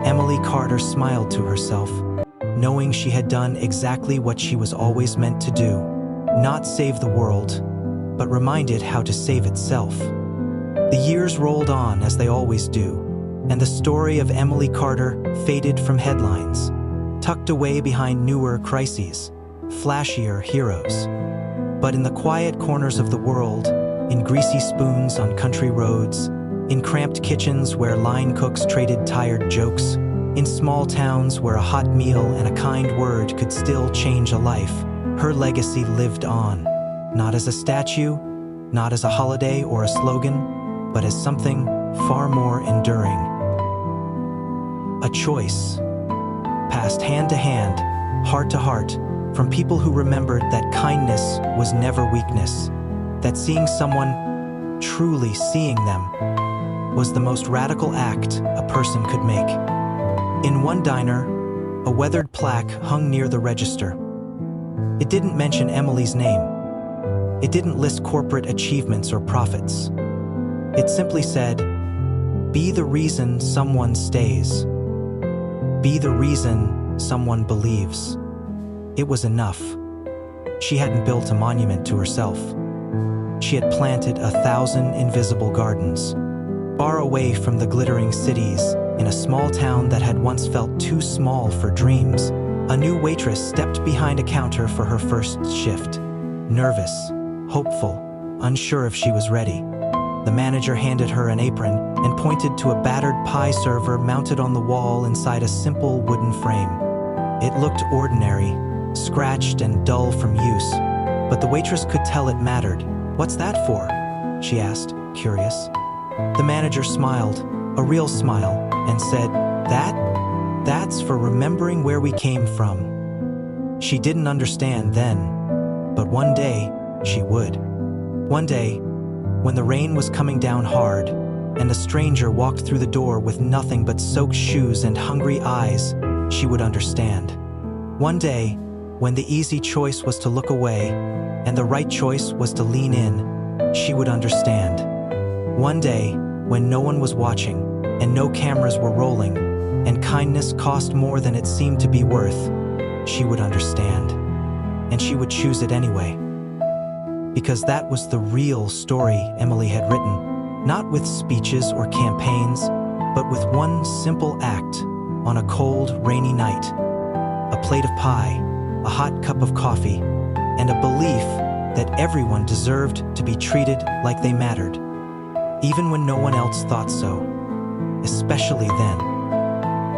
A: Emily Carter smiled to herself, knowing she had done exactly what she was always meant to do, not save the world, but remind it how to save itself. The years rolled on as they always do, and the story of Emily Carter faded from headlines, tucked away behind newer crises, flashier heroes. But in the quiet corners of the world, in greasy spoons on country roads, in cramped kitchens where line cooks traded tired jokes, in small towns where a hot meal and a kind word could still change a life, her legacy lived on, not as a statue, not as a holiday or a slogan, but as something far more enduring. A choice, passed hand to hand, heart to heart, from people who remembered that kindness was never weakness, that seeing someone, truly seeing them, was the most radical act a person could make. In one diner, a weathered plaque hung near the register. It didn't mention Emily's name. It didn't list corporate achievements or profits. It simply said, "Be the reason someone stays. Be the reason someone believes." It was enough. She hadn't built a monument to herself. She had planted 1,000 invisible gardens, far away from the glittering cities, in a small town that had once felt too small for dreams. A new waitress stepped behind a counter for her first shift. Nervous, hopeful, unsure if she was ready. The manager handed her an apron and pointed to a battered pie server mounted on the wall inside a simple wooden frame. It looked ordinary, scratched and dull from use, but the waitress could tell it mattered. "What's that for?" she asked, curious. The manager smiled, a real smile, and said, That's for remembering where we came from." She didn't understand then, but one day she would. One day, when the rain was coming down hard, and a stranger walked through the door with nothing but soaked shoes and hungry eyes, she would understand. One day, when the easy choice was to look away, and the right choice was to lean in, she would understand. One day, when no one was watching, and no cameras were rolling, and kindness cost more than it seemed to be worth, she would understand. And she would choose it anyway. Because that was the real story Emily had written, not with speeches or campaigns, but with one simple act on a cold, rainy night. A plate of pie, a hot cup of coffee, and a belief that everyone deserved to be treated like they mattered, even when no one else thought so, especially then.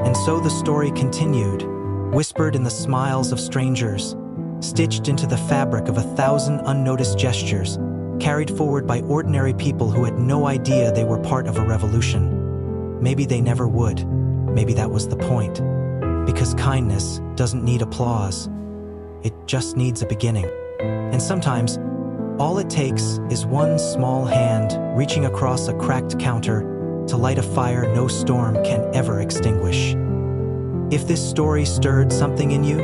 A: And so the story continued, whispered in the smiles of strangers, stitched into the fabric of 1,000 unnoticed gestures, carried forward by ordinary people who had no idea they were part of a revolution. Maybe they never would. Maybe that was the point. Because kindness doesn't need applause. It just needs a beginning. And sometimes, all it takes is one small hand reaching across a cracked counter to light a fire no storm can ever extinguish. If this story stirred something in you,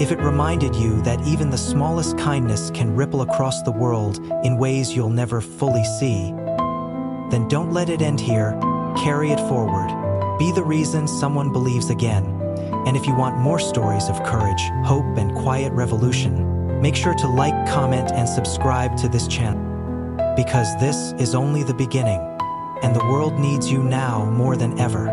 A: if it reminded you that even the smallest kindness can ripple across the world in ways you'll never fully see, then don't let it end here. Carry it forward. Be the reason someone believes again. And if you want more stories of courage, hope, and quiet revolution, make sure to like, comment, and subscribe to this channel. Because this is only the beginning, and the world needs you now more than ever.